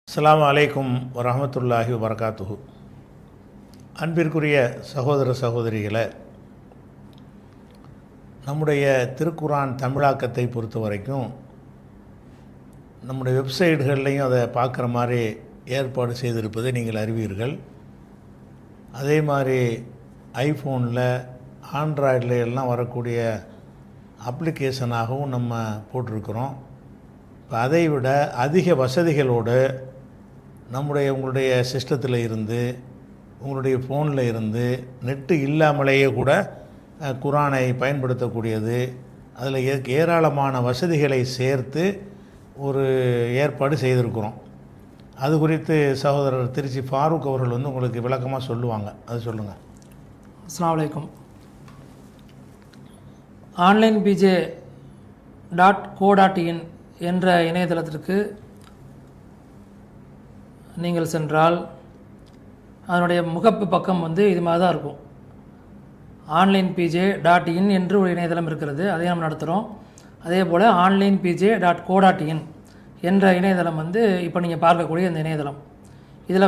அஸ்ஸலாமு அலைக்கும் வரஹ்மத்துல்லாஹி வபரகாத்துஹு. அன்பிற்குரிய சகோதர சகோதரிகளை, நம்முடைய திருக்குரான் தமிழாக்கத்தை பொறுத்த வரைக்கும் நம்முடைய வெப்சைட்கள்லையும் அதை பார்க்குற மாதிரி ஏற்பாடு செய்திருப்பதை நீங்கள் அறிவீர்கள். அதே மாதிரி ஐஃபோனில், ஆண்ட்ராய்டில் எல்லாம் வரக்கூடிய அப்ளிகேஷனாகவும் நம்ம போட்டிருக்கிறோம். இப்போ அதை விட அதிக வசதிகளோடு உங்களுடைய சிஸ்டத்தில் இருந்து, உங்களுடைய ஃபோனில் இருந்து, நெட்டு இல்லாமலேயே கூட குரானை பயன்படுத்தக்கூடியது, அதில் ஏராளமான வசதிகளை சேர்த்து ஒரு ஏற்பாடு செய்திருக்கிறோம். அது குறித்து சகோதரர் திருச்சி ஃபாரூக் அவர்கள் உங்களுக்கு விளக்கமாக சொல்லுவாங்க. அது சொல்லுங்கள். அஸ்ஸலாமு அலைக்கும். onlinepj.co.in என்ற இணையதளத்திற்கு நீங்கள் சென்றால் அதனுடைய முகப்பு பக்கம் இது மாதிரி தான் இருக்கும். onlinepj.in என்று ஒரு இணையதளம் இருக்கிறது, அதை நம்ம நடத்துகிறோம். அதே போல் onlinepj.co.in என்ற இணையதளம் இப்போ நீங்கள் பார்க்கக்கூடிய இந்த இணையதளம். இதில்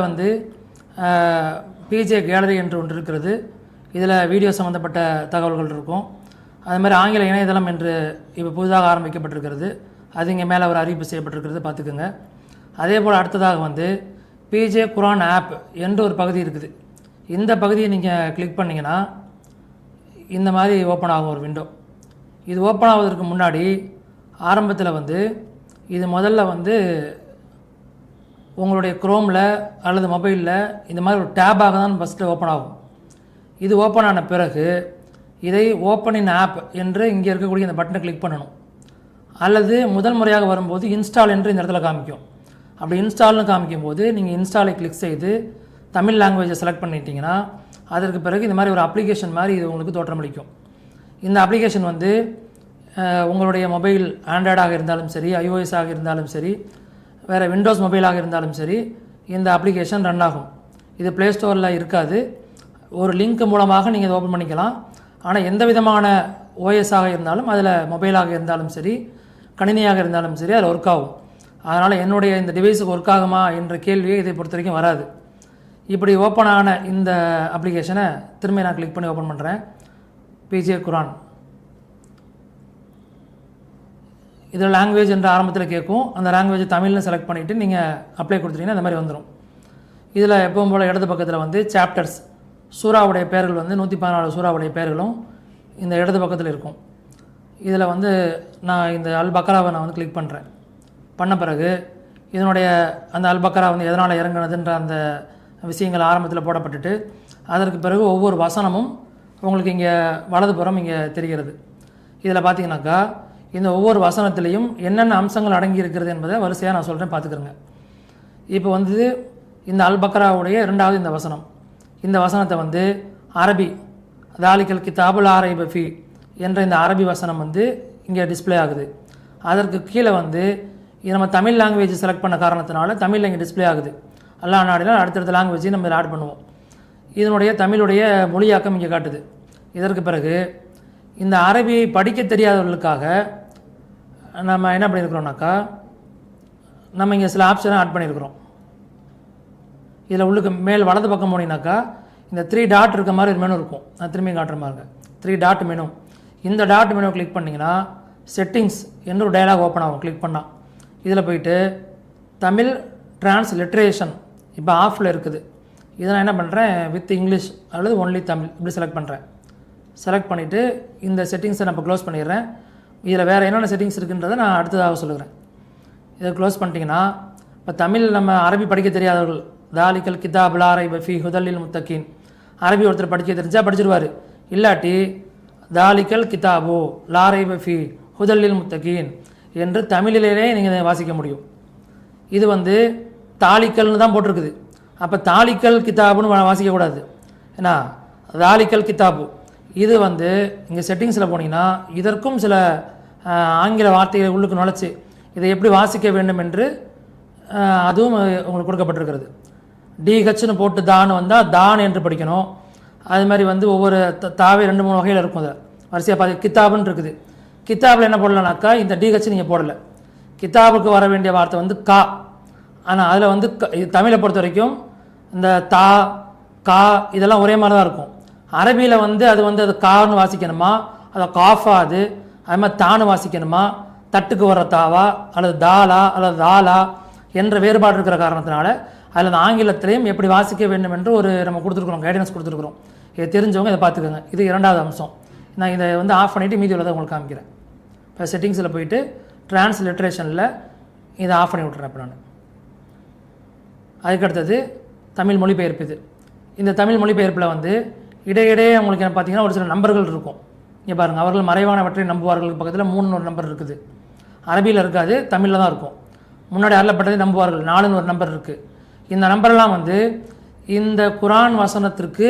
பிஜே கேலரி என்று ஒன்று இருக்கிறது. இதில் வீடியோ சம்மந்தப்பட்ட தகவல்கள் இருக்கும். அது மாதிரி ஆங்கில இணையதளம் என்று இப்போ புதிதாக ஆரம்பிக்கப்பட்டிருக்கிறது. அது இங்கே மேலே ஒரு அறிவிப்பு செய்யப்பட்டிருக்கிறது, பார்த்துக்குங்க. அதே போல் அடுத்ததாக பிஜே குரான் ஆப் என்று ஒரு பகுதி இருக்குது. இந்த பகுதியை நீங்கள் கிளிக் பண்ணிங்கன்னா இந்த மாதிரி ஓப்பன் ஆகும் ஒரு விண்டோ. இது ஓப்பன் ஆவதற்கு முன்னாடி ஆரம்பத்தில் இது முதல்ல உங்களுடைய குரோமில் அல்லது மொபைலில் இந்த மாதிரி ஒரு டேபாக தான் ஃபஸ்ட்டு ஓப்பன் ஆகும். இது ஓப்பன் ஆன பிறகு இதை ஓப்பன் இன் ஆப் என்று இங்கே இருக்கக்கூடிய இந்த பட்டனை கிளிக் பண்ணணும். அல்லது முதல் முறையாக வரும்போது இன்ஸ்டால் என்று இந்த இடத்துல காமிக்கும். அப்படி இன்ஸ்டால்னு காமிக்கும் போது நீங்கள் இன்ஸ்டாலை கிளிக் செய்து தமிழ் லாங்குவேஜை செலக்ட் பண்ணிட்டீங்கன்னா அதற்கு பிறகு இந்த மாதிரி ஒரு அப்ளிகேஷன் மாதிரி இது உங்களுக்கு தோற்றமளிக்கும். இந்த அப்ளிகேஷன் உங்களுடைய மொபைல் ஆண்ட்ராய்டாக இருந்தாலும் சரி, ஐஓஎஸாக இருந்தாலும் சரி, வேறு விண்டோஸ் மொபைலாக இருந்தாலும் சரி, இந்த அப்ளிகேஷன் ரன் ஆகும். இது ப்ளே ஸ்டோரில் இருக்காது. ஒரு லிங்க் மூலமாக நீங்கள் இதை ஓப்பன் பண்ணிக்கலாம். ஆனால் எந்த விதமான ஓஎஸாக இருந்தாலும், அதில் மொபைலாக இருந்தாலும் சரி, கணினியாக இருந்தாலும் சரி, அதில் ஒர்க் ஆகும். அதனால் என்னுடைய இந்த டிவைஸுக்கு ஒர்க் ஆகுமா என்ற கேள்வியை இதை பொறுத்த வரைக்கும் வராது. இப்படி ஓப்பன் ஆன இந்த அப்ளிகேஷனை திரும்ப நான் கிளிக் பண்ணி ஓப்பன் பண்ணுறேன். பிஜே குரான். இதில் லாங்குவேஜ் என்ற ஆரம்பத்தில் கேட்கும். அந்த லாங்குவேஜ் தமிழ்னு செலக்ட் பண்ணிவிட்டு நீங்கள் அப்ளை கொடுத்துட்டீங்கன்னா இந்த மாதிரி வந்துடும். இதில் எப்பவும் போல் இடது பக்கத்தில் சாப்டர்ஸ், சூறாவுடைய பெயர்கள் 114 சூறாவுடைய பெயர்களும் இந்த இடது பக்கத்தில் இருக்கும். இதில் நான் இந்த அல் பக்ராவை நான் கிளிக் பண்ணுறேன். பண்ண பிறகு இதனுடைய அந்த அல் பக்ரா எதனால் இறங்குனதுன்ற அந்த விஷயங்கள் ஆரம்பத்தில் போடப்பட்டுட்டு அதற்கு பிறகு ஒவ்வொரு வசனமும் உங்களுக்கு இங்கே வலதுபுறம் இங்கே தெரிகிறது. இதில் பார்த்தீங்கன்னாக்கா இந்த ஒவ்வொரு வசனத்திலையும் என்னென்ன அம்சங்கள் அடங்கி இருக்கிறது என்பதை வரிசையாக நான் சொல்கிறேன், பார்த்துக்கிறேங்க. இப்போ இந்த அல் பக்ராவுடைய 2வது இந்த வசனம். இந்த வசனத்தை அரபி தாலிக்கல் கிதாபுல் லா ரைப ஃபீ என்ற இந்த அரபி வசனம் இங்கே டிஸ்பிளே ஆகுது. அதற்கு கீழே இது நம்ம தமிழ் லாங்குவேஜ் செலக்ட் பண்ண காரணத்தினால தமிழில் இங்கே டிஸ்பிளே ஆகுது. அல்லா நாடினால் அடுத்தடுத்த லாங்குவேஜையும் நம்ம ஆட் பண்ணுவோம். இதனுடைய தமிழுடைய மொழியாக்கம் இங்கே காட்டுது. இதற்கு பிறகு இந்த அரபியை படிக்க தெரியாதவர்களுக்காக நம்ம என்ன பண்ணியிருக்கிறோம்னாக்கா, நம்ம இங்கே சில ஆப்ஷனை ஆட் பண்ணியிருக்கிறோம். இதில் உள்ளுக்கு மேல் வலது பக்கம் போனீங்கன்னாக்கா இந்த 3 டாட் இருக்க மாதிரி ஒரு மெனு இருக்கும். நான் திரும்பி காட்டுற மாதிரி 3 டாட் மெனு. இந்த டாட் மெனு கிளிக் பண்ணிங்கன்னா செட்டிங்ஸ் என்று ஒரு டயலாக் ஓப்பன் ஆகும். கிளிக் பண்ணால் இதில் போயிட்டு தமிழ் டிரான்ஸ்லிட்ரேஷன் இப்போ ஆஃபில் இருக்குது. இதை நான் என்ன பண்ணுறேன், வித் இங்கிலீஷ் அல்லது ஒன்லி தமிழ் இப்படி செலக்ட் பண்ணுறேன். செலக்ட் பண்ணிவிட்டு இந்த செட்டிங்ஸை நான் இப்போ க்ளோஸ் பண்ணிடுறேன். இதில் வேறு என்னென்ன செட்டிங்ஸ் இருக்குன்றதை நான் அடுத்ததாக சொல்லுகிறேன். இதை க்ளோஸ் பண்ணிட்டீங்கன்னா இப்போ தமிழ் நம்ம அரபி படிக்க தெரியாதவர்கள், தாலிக்கல் கிதாப் லா ரைப ஃபீ ஹுதல் முத்தகீன், அரபி ஒருத்தர் படிக்க தெரிஞ்சால் படிச்சிருவார். இல்லாட்டி தாலிக்கல் கிதாபோ லா ரைப ஃபீ ஹுதல் முத்தகீன் என்று தமிழிலே நீங்கள் வாசிக்க முடியும். இது தாலிக்கல்னு தான் போட்டிருக்குது. அப்போ தாலிக்கல் கிதாபுன்னு வாசிக்கக்கூடாது. ஏன்னா தாலிக்கல் கிதாபு இது இங்கே செட்டிங்ஸில் போனீங்கன்னா இதற்கும் சில ஆங்கில வார்த்தைகளை உள்ளுக்கு நுழைச்சி இதை எப்படி வாசிக்க வேண்டும் என்று அதுவும் உங்களுக்கு கொடுக்கப்பட்டிருக்கிறது. டிஹெச்னு போட்டு தான் வந்தால் தான் என்று படிக்கணும். அது மாதிரி ஒவ்வொரு தாவே 2-3 வகையில் இருக்கும். அதை வரிசையாக பார்த்து கித்தாபுன்னு இருக்குது. கித்தாபில் என்ன போடலனாக்கா இந்த டிஹெச் நீங்கள் போடலை. கித்தாபுக்கு வர வேண்டிய வார்த்தை கா, ஆனால் அதில் வந்து தமிழை பொறுத்த வரைக்கும் இந்த தா கா இதெல்லாம் ஒரே மாதிரி தான் இருக்கும். அரபியில் வந்து அது கான்னு வாசிக்கணுமா, அதை காஃபா அது மாதிரி தானு வாசிக்கணுமா, தட்டுக்கு வர்ற தாவா அல்லது தாலா அல்லது தாலா என்ற வேறுபாடு இருக்கிற காரணத்தினால அதில் ஆங்கிலத்திலையும் எப்படி வாசிக்க வேண்டும் என்று நம்ம கொடுத்துருக்குறோம், கைடன்ஸ் கொடுத்துருக்குறோம். இதை தெரிஞ்சவங்க இதை பார்த்துக்கோங்க. இது இரண்டாவது அம்சம். நான் இதை வந்து ஆஃப் பண்ணிவிட்டு மீதி உள்ளதை உங்களுக்கு காமிக்கிறேன். இப்போ செட்டிங்ஸில் போயிட்டு டிரான்ஸ்லிட்ரேஷனில் இதை ஆஃப் பண்ணி விட்றேன். இப்போ நான் அதுக்கடுத்தது தமிழ் மொழிபெயர்ப்பு. இந்த தமிழ் மொழிபெயர்ப்பில் வந்து இடையிடையே உங்களுக்கு என்ன பார்த்தீங்கன்னா ஒரு சில நம்பர்கள் இருக்கும். இங்கே பாருங்கள், அவர்கள் மறைவானவற்றை நம்புவார்கள் பக்கத்தில் 3 ஒரு நம்பர் இருக்குது. அரபியில் இருக்காது, தமிழில் தான் இருக்கும். முன்னாடி அருளப்பட்டதை நம்புவார்கள் 4 ஒரு நம்பர் இருக்குது. இந்த நம்பர்லாம் வந்து இந்த குரான் வசனத்திற்கு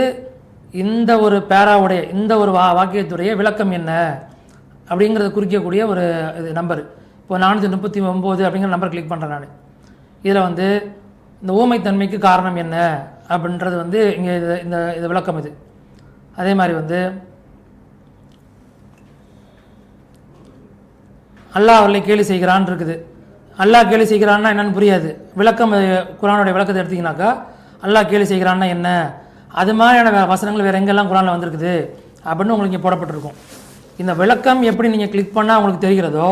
இந்த ஒரு பேராவுடைய இந்த ஒரு வாக்கியத்துடைய விளக்கம் என்ன அப்படிங்கிறத குறிக்கக்கூடிய ஒரு இது நம்பர். இப்போ 439 அப்படிங்கிற நம்பர் கிளிக் பண்ணுறேன் நான். இதில் வந்து இந்த ஊமைத்தன்மைக்கு காரணம் என்ன அப்படின்றது வந்து இங்கே இந்த விளக்கம் இது. அதே மாதிரி வந்து அல்லாஹ் அவர்களை கேலி செய்கிறான் இருக்குது. அல்லாஹ் கேலி செய்கிறான்னா என்னன்னு புரியாது. விளக்கம் குரானுடைய விளக்கத்தை எடுத்திங்கனாக்கா அல்லாஹ் கேலி செய்கிறான்னா என்ன, அது மாதிரியான வசனங்கள் வேறு எங்கெல்லாம் குரானில் வந்திருக்குது அப்படின்னு உங்களுக்கு இங்கே போடப்பட்டிருக்கும். இந்த விளக்கம் எப்படி நீங்கள் கிளிக் பண்ணால் உங்களுக்கு தெரிகிறதோ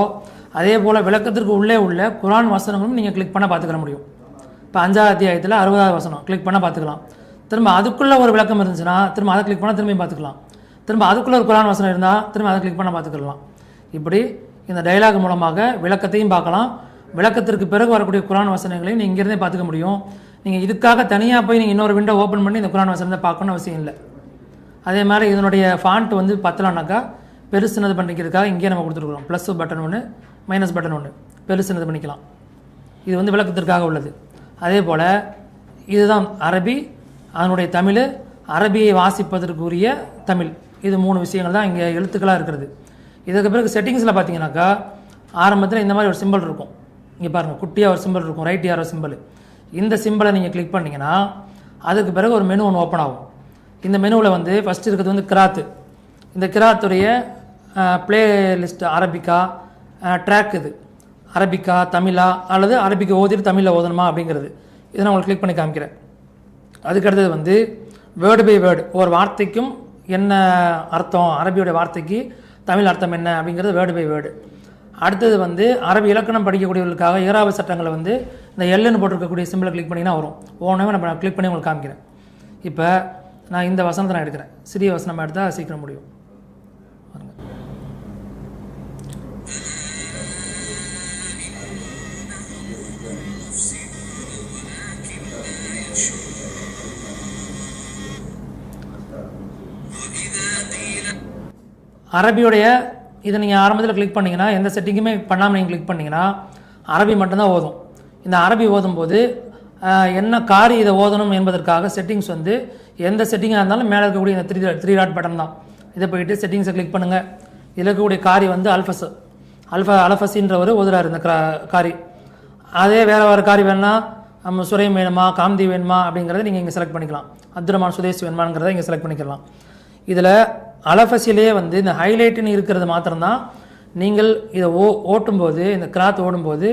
அதே போல் விளக்கத்திற்கு உள்ளே உள்ள குரான் வசனங்களும் நீங்கள் கிளிக் பண்ணால் பார்த்துக்க முடியும். இப்போ 5ஆவது அத்தியாயத்தில் 60வது வசனம் கிளிக் பண்ணால் பார்த்துக்கலாம். திரும்ப அதுக்குள்ளே ஒரு விளக்கம் இருந்துச்சுன்னா திரும்ப அதை கிளிக் பண்ணால் திரும்பியும் பார்த்துக்கலாம். திரும்ப அதுக்குள்ளே ஒரு குரான் வசனம் இருந்தால் திரும்ப அதை கிளிக் பண்ணால் பார்த்துக்கலாம். இப்படி இந்த டயலாக் மூலமாக விளக்கத்தையும் பார்க்கலாம், விளக்கத்திற்கு பிறகு வரக்கூடிய குரான் வசனங்களையும் நீங்கள் இங்கேருந்தே பார்த்துக்க முடியும். நீங்கள் இதுக்காக தனியாக போய் நீங்கள் இன்னொரு விண்டோ ஓப்பன் பண்ணி இந்த குரான் வசனத்தை பார்க்கணும்னு அவசியம் இல்லை. அதே மாதிரி இதனுடைய ஃபாண்ட் வந்து பத்தலாம்னாக்கா பெருசுனது பண்ணிக்கிறதுக்காக இங்கேயே நம்ம கொடுத்துருக்குறோம். ப்ளஸ் பட்டன் ஒன்று, மைனஸ் பட்டன் ஒன்று, பெருசுனது பண்ணிக்கலாம். இது வந்து விளக்கத்திற்காக உள்ளது. அதே போல் இதுதான் அரபி, அதனுடைய தமிழ், அரபியை வாசிப்பதற்குரிய தமிழ். இது 3 விஷயங்கள் தான் இங்கே எழுத்துக்களாக இருக்கிறது. இதுக்கு பிறகு செட்டிங்ஸில் பார்த்தீங்கன்னாக்கா ஆரம்பத்தில் இந்த மாதிரி ஒரு சிம்பிள் இருக்கும். இங்கே பாருங்கள், குட்டியாக ஒரு சிம்பிள் இருக்கும், ரைட் யாரோ சிம்பிள். இந்த சிம்பிளை நீங்கள் கிளிக் பண்ணிங்கன்னா அதுக்கு பிறகு ஒரு மெனு ஒன்று ஓப்பன் ஆகும். இந்த மெனுவில் வந்து ஃபஸ்ட்டு இருக்கிறது வந்து கிராத்து. இந்த கிராத்துடைய பிளேலிஸ்ட் அரபிக்கா ட்ராக், இது அரபிக்கா தமிழா அல்லது அரபிக்கு ஓதிட்டு தமிழில் ஓதணுமா அப்படிங்கிறது. இதை நான் உங்களுக்கு கிளிக் பண்ணி காமிக்கிறேன். அதுக்கடுத்தது வந்து வேர்டு பை வேர்டு, ஒரு வார்த்தைக்கும் என்ன அர்த்தம், அரபியோடைய வார்த்தைக்கு தமிழ் அர்த்தம் என்ன அப்படிங்கிறது வேர்டு பை வேர்டு. அடுத்தது வந்து அரபி இலக்கணம் படிக்கக்கூடியவர்களுக்காக ஏறாவது சட்டங்களை வந்து இந்த எல்லுன்னு போட்டிருக்கக்கூடிய சிம்பிளை கிளிக் பண்ணிங்கன்னா வரும். ஓனவே நம்ம கிளிக் பண்ணி உங்களுக்கு காமிக்கிறேன். இப்போ நான் இந்த வசனத்தை நான் எடுக்கிறேன். சிறிய வசனமாக எடுத்தால் சீக்கிரம் முடியும். அரபியுடைய இதை நீங்கள் ஆரம்பத்தில் கிளிக் பண்ணிங்கன்னா எந்த செட்டிங்குமே பண்ணாமல் நீங்கள் கிளிக் பண்ணிங்கன்னா அரபி மட்டும்தான் ஓதும். இந்த அரபி ஓதும்போது என்ன காரி இதை ஓதணும் என்பதற்காக செட்டிங்ஸ் வந்து எந்த செட்டிங்காக இருந்தாலும் மேலே இருக்கக்கூடிய இந்த த்ரீ டாட் பட்டன் தான். இதை போயிட்டு செட்டிங்ஸை கிளிக் பண்ணுங்கள். இதில் இருக்கக்கூடிய காரி வந்து அல்ஃபஸின்றவர் ஓதுறாரு இந்த காரி. அதே வேறு காரி வேணுன்னா நம்ம சுரைம் வேணுமா காம்தி வேணுமா அப்படிங்கிறத நீங்கள் இங்கே செலக்ட் பண்ணிக்கலாம். அப்துரமான் சுதேஷ் வேணுமாங்கிறத இங்கே செலக்ட் பண்ணிக்கலாம். இதில் அலஃபஸிலேயே வந்து இந்த ஹைலைட்டுன்னு இருக்கிறது மாத்திரம்தான் நீங்கள் இதை ஓட்டும்போது, இந்த கிராத் ஓடும்போது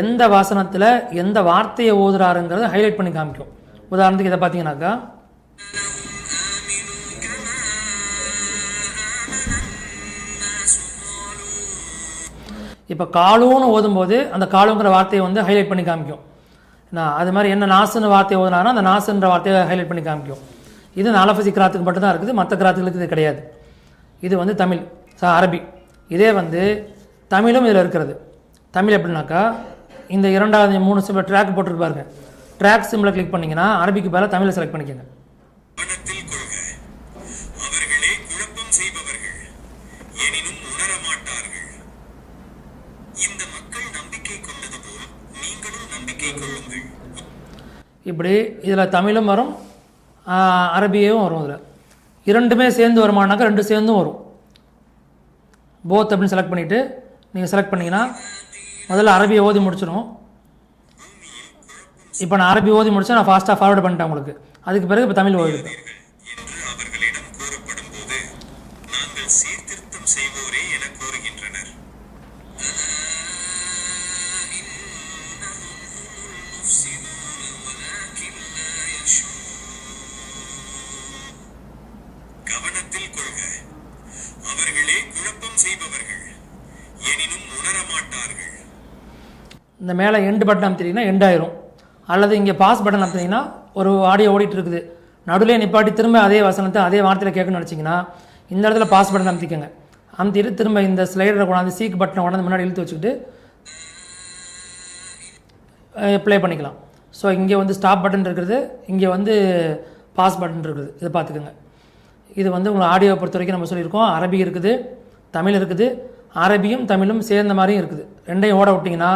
எந்த வாசனத்தில் எந்த வார்த்தையை ஓதுறாருங்கிறத ஹைலைட் பண்ணி காமிக்கும். உதாரணத்துக்கு இதை பார்த்தீங்கன்னாக்கா இப்போ காலூன்னு ஓதும்போது அந்த காலுங்கிற வார்த்தையை வந்து ஹைலைட் பண்ணி காமிக்கும். அது மாதிரி என்ன நாசுன்னு வார்த்தையை ஓதுனாங்கன்னா அந்த நாசுன்ற வார்த்தையை ஹைலைட் பண்ணி காமிக்கும். இது அலஃபஸி கிராத்துக்கு மட்டும்தான் இருக்குது, மற்ற கிராத்துகளுக்கு இது கிடையாது. இது வந்து தமிழ் அரபி. இதே வந்து தமிழும் இதில் இருக்கிறது. தமிழ் எப்படின்னாக்கா இந்த 2வது 3 சிம்பிள் ட்ராக் போட்டுருக்கு பாருங்க. ட்ராக் சிம்பிளை கிளிக் பண்ணிங்கன்னா அரபிக்கு பதிலாக தமிழை செலக்ட் பண்ணிக்கோங்க. இப்படி இதில் தமிழும் வரும் அரபியும் வரும். இதில் இரண்டுமே சேர்ந்து வருமானாக்கா 2 சேர்ந்தும் வரும். போத் அப்படின்னு செலக்ட் பண்ணிவிட்டு நீங்கள் செலக்ட் பண்ணிங்கன்னா முதல்ல அரபியை ஓதி முடிச்சிடும். இப்போ நான் அரபி ஓதி முடிச்சா நான் ஃபாஸ்ட்டாக ஃபார்வர்டு பண்ணிட்டேன் உங்களுக்கு. அதுக்கு பிறகு இப்போ தமிழ் ஓதி இந்த மேலே எண்டு பட்டன் அமுத்திட்டிங்கன்னா எண்ட் ஆயிரும். அல்லது இங்கே பாஸ் பட்டன் அமுத்தினீங்கன்னா ஒரு ஆடியோ ஓடிட்டு இருக்குது, நடுவில் நிப்பாட்டி திரும்ப அதே வசனத்தை அதே வார்த்தையில் கேட்கணும்னு நினச்சிங்கன்னா இந்த இடத்துல பாஸ் பட்டன் அமுத்திக்கோங்க. அமுத்திட்டு திரும்ப இந்த ஸ்லைடரை கொண்டாந்து சீக் பட்டனை கொண்டாந்து முன்னாடி இழுத்து வச்சுக்கிட்டு ப்ளே பண்ணிக்கலாம். ஸோ இங்கே வந்து ஸ்டாப் பட்டன் இருக்கிறது, இங்கே வந்து பாஸ் பட்டன் இருக்குது. இதை பார்த்துக்கோங்க. இது வந்து உங்களை ஆடியோவை பொறுத்த வரைக்கும் நம்ம சொல்லியிருக்கோம், அரபி இருக்குது, தமிழ் இருக்குது, அரபியும் தமிழும் சேர்ந்த மாதிரியும் இருக்குது. ரெண்டையும் ஓட விட்டிங்கன்னா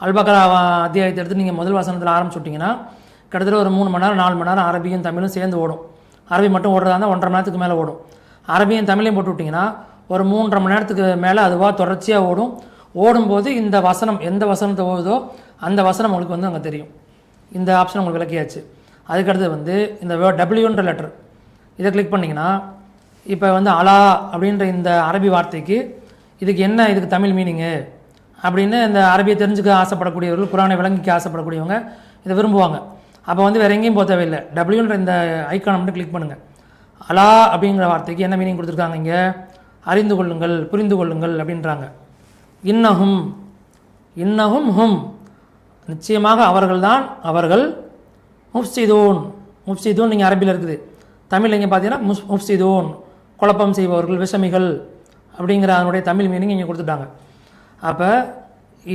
அல்பக்ரா அத்தியாயத்தை எடுத்து நீங்கள் முதல் வசனத்தில் ஆரம்பிச்சு விட்டிங்கன்னா கிட்டத்தட்ட ஒரு 3 மணி நேரம் 4 மணி நேரம் அரபியும் தமிழும் சேர்ந்து ஓடும். அரபி மட்டும் ஓடுறதா இருந்தால் 1.5 மணி நேரத்துக்கு மேலே ஓடும். அரபியும் தமிழையும் போட்டு விட்டிங்கன்னா ஒரு 3.5 மணி நேரத்துக்கு மேலே அதுவாக தொடர்ச்சியாக ஓடும். ஓடும்போது இந்த வசனம் எந்த வசனத்தை ஓடுதோ அந்த வசனம் உங்களுக்கு வந்து அங்கே தெரியும். இந்த ஆப்ஷன் உங்களுக்கு விளக்கியாச்சு. அதுக்கடுத்து வந்து இந்த டபிள்யூன்ற லெட்டர் இதை கிளிக் பண்ணிங்கன்னா இப்போ வந்து அலா அப்படின்ற இந்த அரபி வார்த்தைக்கு இதுக்கு என்ன, இதுக்கு தமிழ் மீனிங்கு அப்படின்னு இந்த அரபியை தெரிஞ்சுக்க ஆசைப்படக்கூடியவர்கள், குரானை விளங்கிக்க ஆசைப்படக்கூடியவங்க இதை விரும்புவாங்க. அப்போ வந்து வேறு எங்கேயும் போக தேவையில்லை, டபிள்யூன்ற இந்த ஐக்கானை மட்டும் கிளிக் பண்ணுங்கள். அலா அப்படிங்கிற வார்த்தைக்கு என்ன மீனிங் கொடுத்துருக்காங்க, இங்கே அறிந்து கொள்ளுங்கள், புரிந்து கொள்ளுங்கள் அப்படின்றாங்க. இன்னஹும் இன்னஹும் ஹும், நிச்சயமாக அவர்கள்தான் அவர்கள், முஃப்சிதூன் முஃப்சிதூன் நீங்கள் அரபியில் இருக்குது, தமிழ் இங்கே பார்த்தீங்கன்னா முஃப்சிதூன் குழப்பம் செய்பவர்கள், விஷமிகள் அப்படிங்கிற அதனுடைய தமிழ் மீனிங் இங்கே கொடுத்துட்டாங்க. அப்போ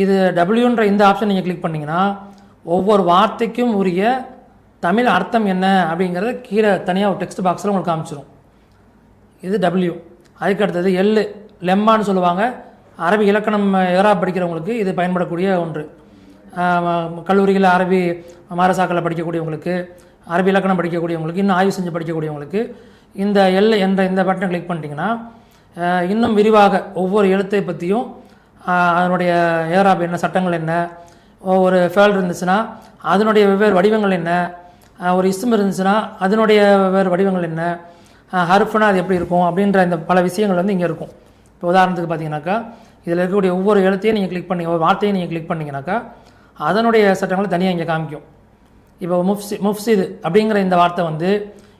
இது டபிள்யூன்ற இந்த ஆப்ஷன் நீங்கள் கிளிக் பண்ணிங்கன்னா ஒவ்வொரு வார்த்தைக்கும் உரிய தமிழ் அர்த்தம் என்ன அப்படிங்கிறத கீழே தனியாக ஒரு டெக்ஸ்ட் பாக்ஸில் உங்களுக்கு காமிச்சிடும். இது டபிள்யூ. அதுக்கு அடுத்தது எல்லு, லெம்மான்னு சொல்லுவாங்க. அரபி இலக்கணம் ஏறாப் படிக்கிறவங்களுக்கு இது பயன்படக்கூடிய ஒன்று. கல்லூரிகளில் அரபி மாரசாக்களில் படிக்கக்கூடியவங்களுக்கு, அரபி இலக்கணம் படிக்கக்கூடியவங்களுக்கு, இன்னும் ஆய்வு செஞ்சு படிக்கக்கூடியவங்களுக்கு இந்த எல் என்ற இந்த பட்டனை கிளிக் பண்ணிட்டீங்கன்னா இன்னும் விரிவாக ஒவ்வொரு எழுத்தை பற்றியும் அதனுடைய ஏறாப் என்ன, சட்டங்கள் என்ன, ஒரு ஃபேல் இருந்துச்சுன்னா அதனுடைய வெவ்வேறு வடிவங்கள் என்ன, ஒரு இஸ்ம் இருந்துச்சுன்னா அதனுடைய வெவ்வேறு வடிவங்கள் என்ன, ஹர்ஃப்னா அது எப்படி இருக்கும் அப்படின்ற இந்த பல விஷயங்கள் வந்து இங்கே இருக்கும். இப்போ உதாரணத்துக்கு பார்த்தீங்கன்னாக்கா இதில் இருக்கக்கூடிய ஒவ்வொரு எழுத்தையும் நீங்கள் கிளிக் பண்ணி, ஒரு வார்த்தையும் நீங்கள் கிளிக் பண்ணிங்கனாக்கா அதனுடைய சட்டங்களை தனியாக இங்கே காமிக்கும். இப்போ முஃப்சிது அப்படிங்கிற இந்த வார்த்தை வந்து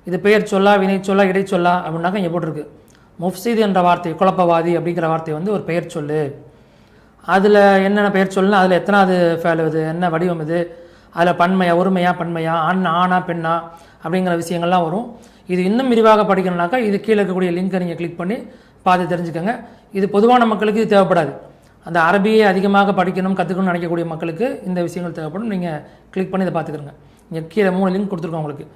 இது பெயர் சொல்லா, வினை சொல்லா, இடை சொல்லா அப்படின்னாக்கா இங்கே போட்டிருக்கு. முஃப்சிது என்ற வார்த்தை, குழப்பவாதி அப்படிங்கிற வார்த்தை வந்து ஒரு பெயர் சொல்லு. அதில் என்னென்ன பெயர் சொல்லுன்னா அதில் எத்தனாவது ஃபேல் இது, என்ன வடிவம் இது, அதில் பன்மையா, ஒருமையா, பன்மையா, ஆணா பெண்ணா அப்படிங்கிற விஷயங்கள்லாம் வரும். இது இன்னும் விரிவாக படிக்கணும்னாக்கா இது கீழே இருக்கக்கூடிய லிங்கை நீங்கள் கிளிக் பண்ணி பார்த்து தெரிஞ்சுக்கோங்க. இது பொதுவான மக்களுக்கு இது தேவைப்படாது. அந்த அரபியை அதிகமாக படிக்கணும், கற்றுக்கணும்னு நினைக்கக்கூடிய மக்களுக்கு இந்த விஷயங்கள் தேவைப்படும். நீங்கள் கிளிக் பண்ணி இதை பார்த்துக்கிறங்க. இங்கே கீழே 3 லிங்க் கொடுத்துருக்கோம் உங்களுக்கு.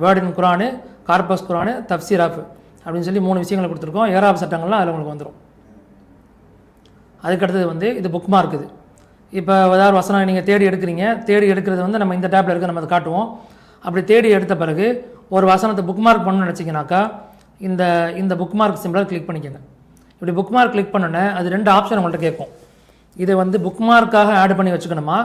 வேர்ட் இன் குரானு, கார்பஸ் குரானு, தப்சீர் ஆஃப் அப்படின்னு சொல்லி 3 விஷயங்களை கொடுத்துருக்கோம். ஏராப் சட்டங்கள்லாம் அதில் உங்களுக்கு வந்துடும். அதுக்கடுத்தது வந்து இது புக் மார்க். இது இப்போ ஏதாவது வசனம் நீங்கள் தேடி எடுக்கிறீங்க, தேடி எடுக்கிறது வந்து நம்ம இந்த டேப்பில் இருக்க நம்ம அதை காட்டுவோம். அப்படி தேடி எடுத்த பிறகு ஒரு வசனத்தை புக் மார்க் பண்ணணும்னு நினச்சிங்கனாக்கா இந்த இந்த புக் மார்க் சிம்பிளை கிளிக் பண்ணிக்கோங்க. இப்படி புக் மார்க் கிளிக் பண்ணோன்னே அது 2 ஆப்ஷன் உங்கள்கிட்ட கேட்கும். இதை வந்து புக் மார்க்காக ஆட் பண்ணி வச்சுக்கணுமா,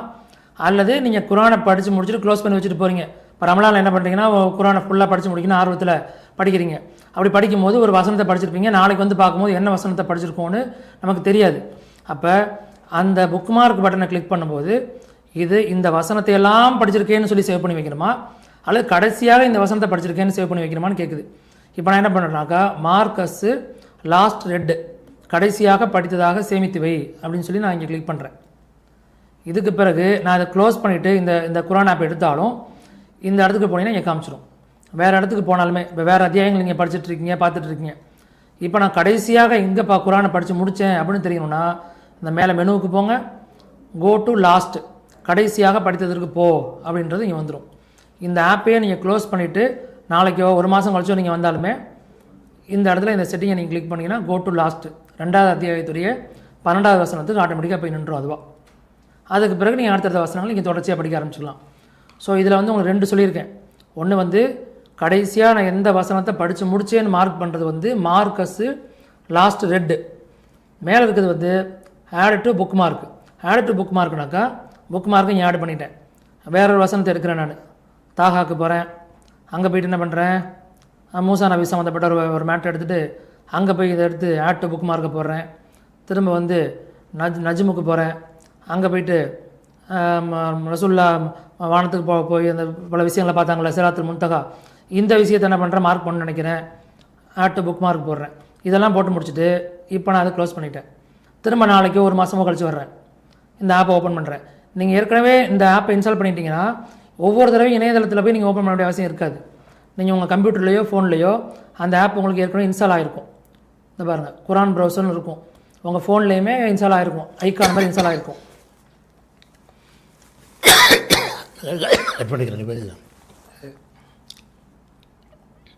அல்லது நீங்கள் குரானை படித்து முடிச்சுட்டு க்ளோஸ் பண்ணி வச்சுட்டு போகிறீங்க. இப்போ ரமலானில் என்ன பண்ணுறீங்கன்னா குரானை ஃபுல்லாக படித்து முடிக்கணும் ஆர்வத்தில் படிக்கிறீங்க. அப்படி படிக்கும்போது ஒரு வசனத்தை படிச்சிருப்பீங்க, நாளைக்கு வந்து பார்க்கும்போது என்ன வசனத்தை படிச்சிருக்கோன்னு நமக்கு தெரியாது. அப்போ அந்த புக் மார்க் பட்டனை கிளிக் பண்ணும்போது இது இந்த வசனத்தை எல்லாம் படிச்சிருக்கேன்னு சொல்லி சேவ் பண்ணி வைக்கணுமா, அல்லது கடைசியாக இந்த வசனத்தை படிச்சிருக்கேன்னு சேவ் பண்ணி வைக்கணுமான்னு கேட்குது. இப்போ நான் என்ன பண்ணுறேன்னாக்கா மார்க்கஸ்ஸு லாஸ்ட் ரெட், கடைசியாக படித்ததாக சேமித்து வை அப்படின்னு சொல்லி நான் இங்கே கிளிக் பண்ணுறேன். இதுக்கு பிறகு நான் அதை க்ளோஸ் பண்ணிவிட்டு இந்த குரான் ஆப் எடுத்தாலும் இந்த இடத்துக்கு போனீங்கன்னா இங்கே காமிச்சிடும். வேறு இடத்துக்கு போனாலுமே இப்போ வேறு அத்தியாயங்கள் நீங்கள் படிச்சுட்ருக்கீங்க, பார்த்துட்ருக்கீங்க. இப்போ நான் கடைசியாக இங்கே குரானை படித்து முடித்தேன் அப்படின்னு தெரியணும்னா இந்த மேலே மெனுவுக்கு போங்க, கோ டு லாஸ்ட், கடைசியாக படித்ததற்கு போ அப்படின்றது இங்கே வந்துடும். இந்த ஆப்பையே நீங்கள் க்ளோஸ் பண்ணிவிட்டு நாளைக்கோ ஒரு மாதம் கழிச்சோ நீங்கள் வந்தாலுமே இந்த இடத்துல இந்த செட்டிங்கை நீங்கள் கிளிக் பண்ணிங்கன்னா கோ டு லாஸ்ட் 2வது அத்தியாயத்துடைய 12வது வசனத்துக்கு ஆட்டோமேட்டிக்காக போய் நின்றும் அதுவாக. அதுக்கு பிறகு நீங்கள் அடுத்தடுத்த வசனங்கள் நீங்கள் தொடர்ச்சியாக படிக்க ஆரம்பிச்சிக்கலாம். ஸோ இதில் வந்து உங்களுக்கு 2 சொல்லியிருக்கேன். ஒன்று வந்து கடைசியாக நான் எந்த வசனத்தை படித்து முடிச்சேன்னு மார்க் பண்ணுறது வந்து மார்க்கஸ்ஸு லாஸ்ட் ரெட்டு. மேலே இருக்கிறது வந்து add to bookmark. Add to book மார்க்னாக்கா புக் மார்க்கும் இங்கே ஆட் பண்ணிட்டேன். வேறொரு வசனத்தை எடுக்கிறேன், நான் தாகாக்கு போகிறேன், அங்கே போய்ட்டு என்ன பண்ணுறேன், மூசா நபி சம்மந்தப்பட்ட ஒரு மேட்டர் எடுத்துகிட்டு அங்கே போய் இதை எடுத்து ஆட் டு புக் மார்க்கை போடுறேன். திரும்ப வந்து நஜ்முக்கு போகிறேன், அங்கே போய்ட்டு ரசூல்லா வானத்துக்கு போய் அந்த பல விஷயங்களை பார்த்தாங்களே சிராத்துல் முன்தகா, இந்த விஷயத்தை என்ன பண்ணுறேன் மார்க் பண்ண நினைக்கிறேன், ஆட் டு புக் மார்க் போடுறேன். இதெல்லாம் போட்டு முடிச்சுட்டு இப்போ நான் அதை க்ளோஸ் பண்ணிட்டேன். திரும்ப நாளைக்கு ஒரு மாதமோ கழித்து வர்றேன், இந்த ஆப்பை ஓப்பன் பண்ணுறேன். நீங்கள் ஏற்கனவே இந்த ஆப்பை இன்ஸ்டால் பண்ணிட்டீங்கன்னா ஒவ்வொரு தடவையும் இணையதளத்தில் போய் நீங்கள் ஓப்பன் பண்ண வேண்டிய அவசியம் இருக்காது. நீங்கள் உங்கள் கம்ப்யூட்டர்லேயோ ஃபோன்லேயோ அந்த ஆப் உங்களுக்கு ஏற்கனவே இன்ஸ்டால் ஆகிருக்கும். இந்த பாருங்கள், குரான் ப்ரௌசர்னு இருக்கும், உங்கள் ஃபோன்லேயுமே இன்ஸ்டால் ஆகிருக்கும், ஐக்கான் மாதிரி இன்ஸ்டால் ஆகிருக்கும்.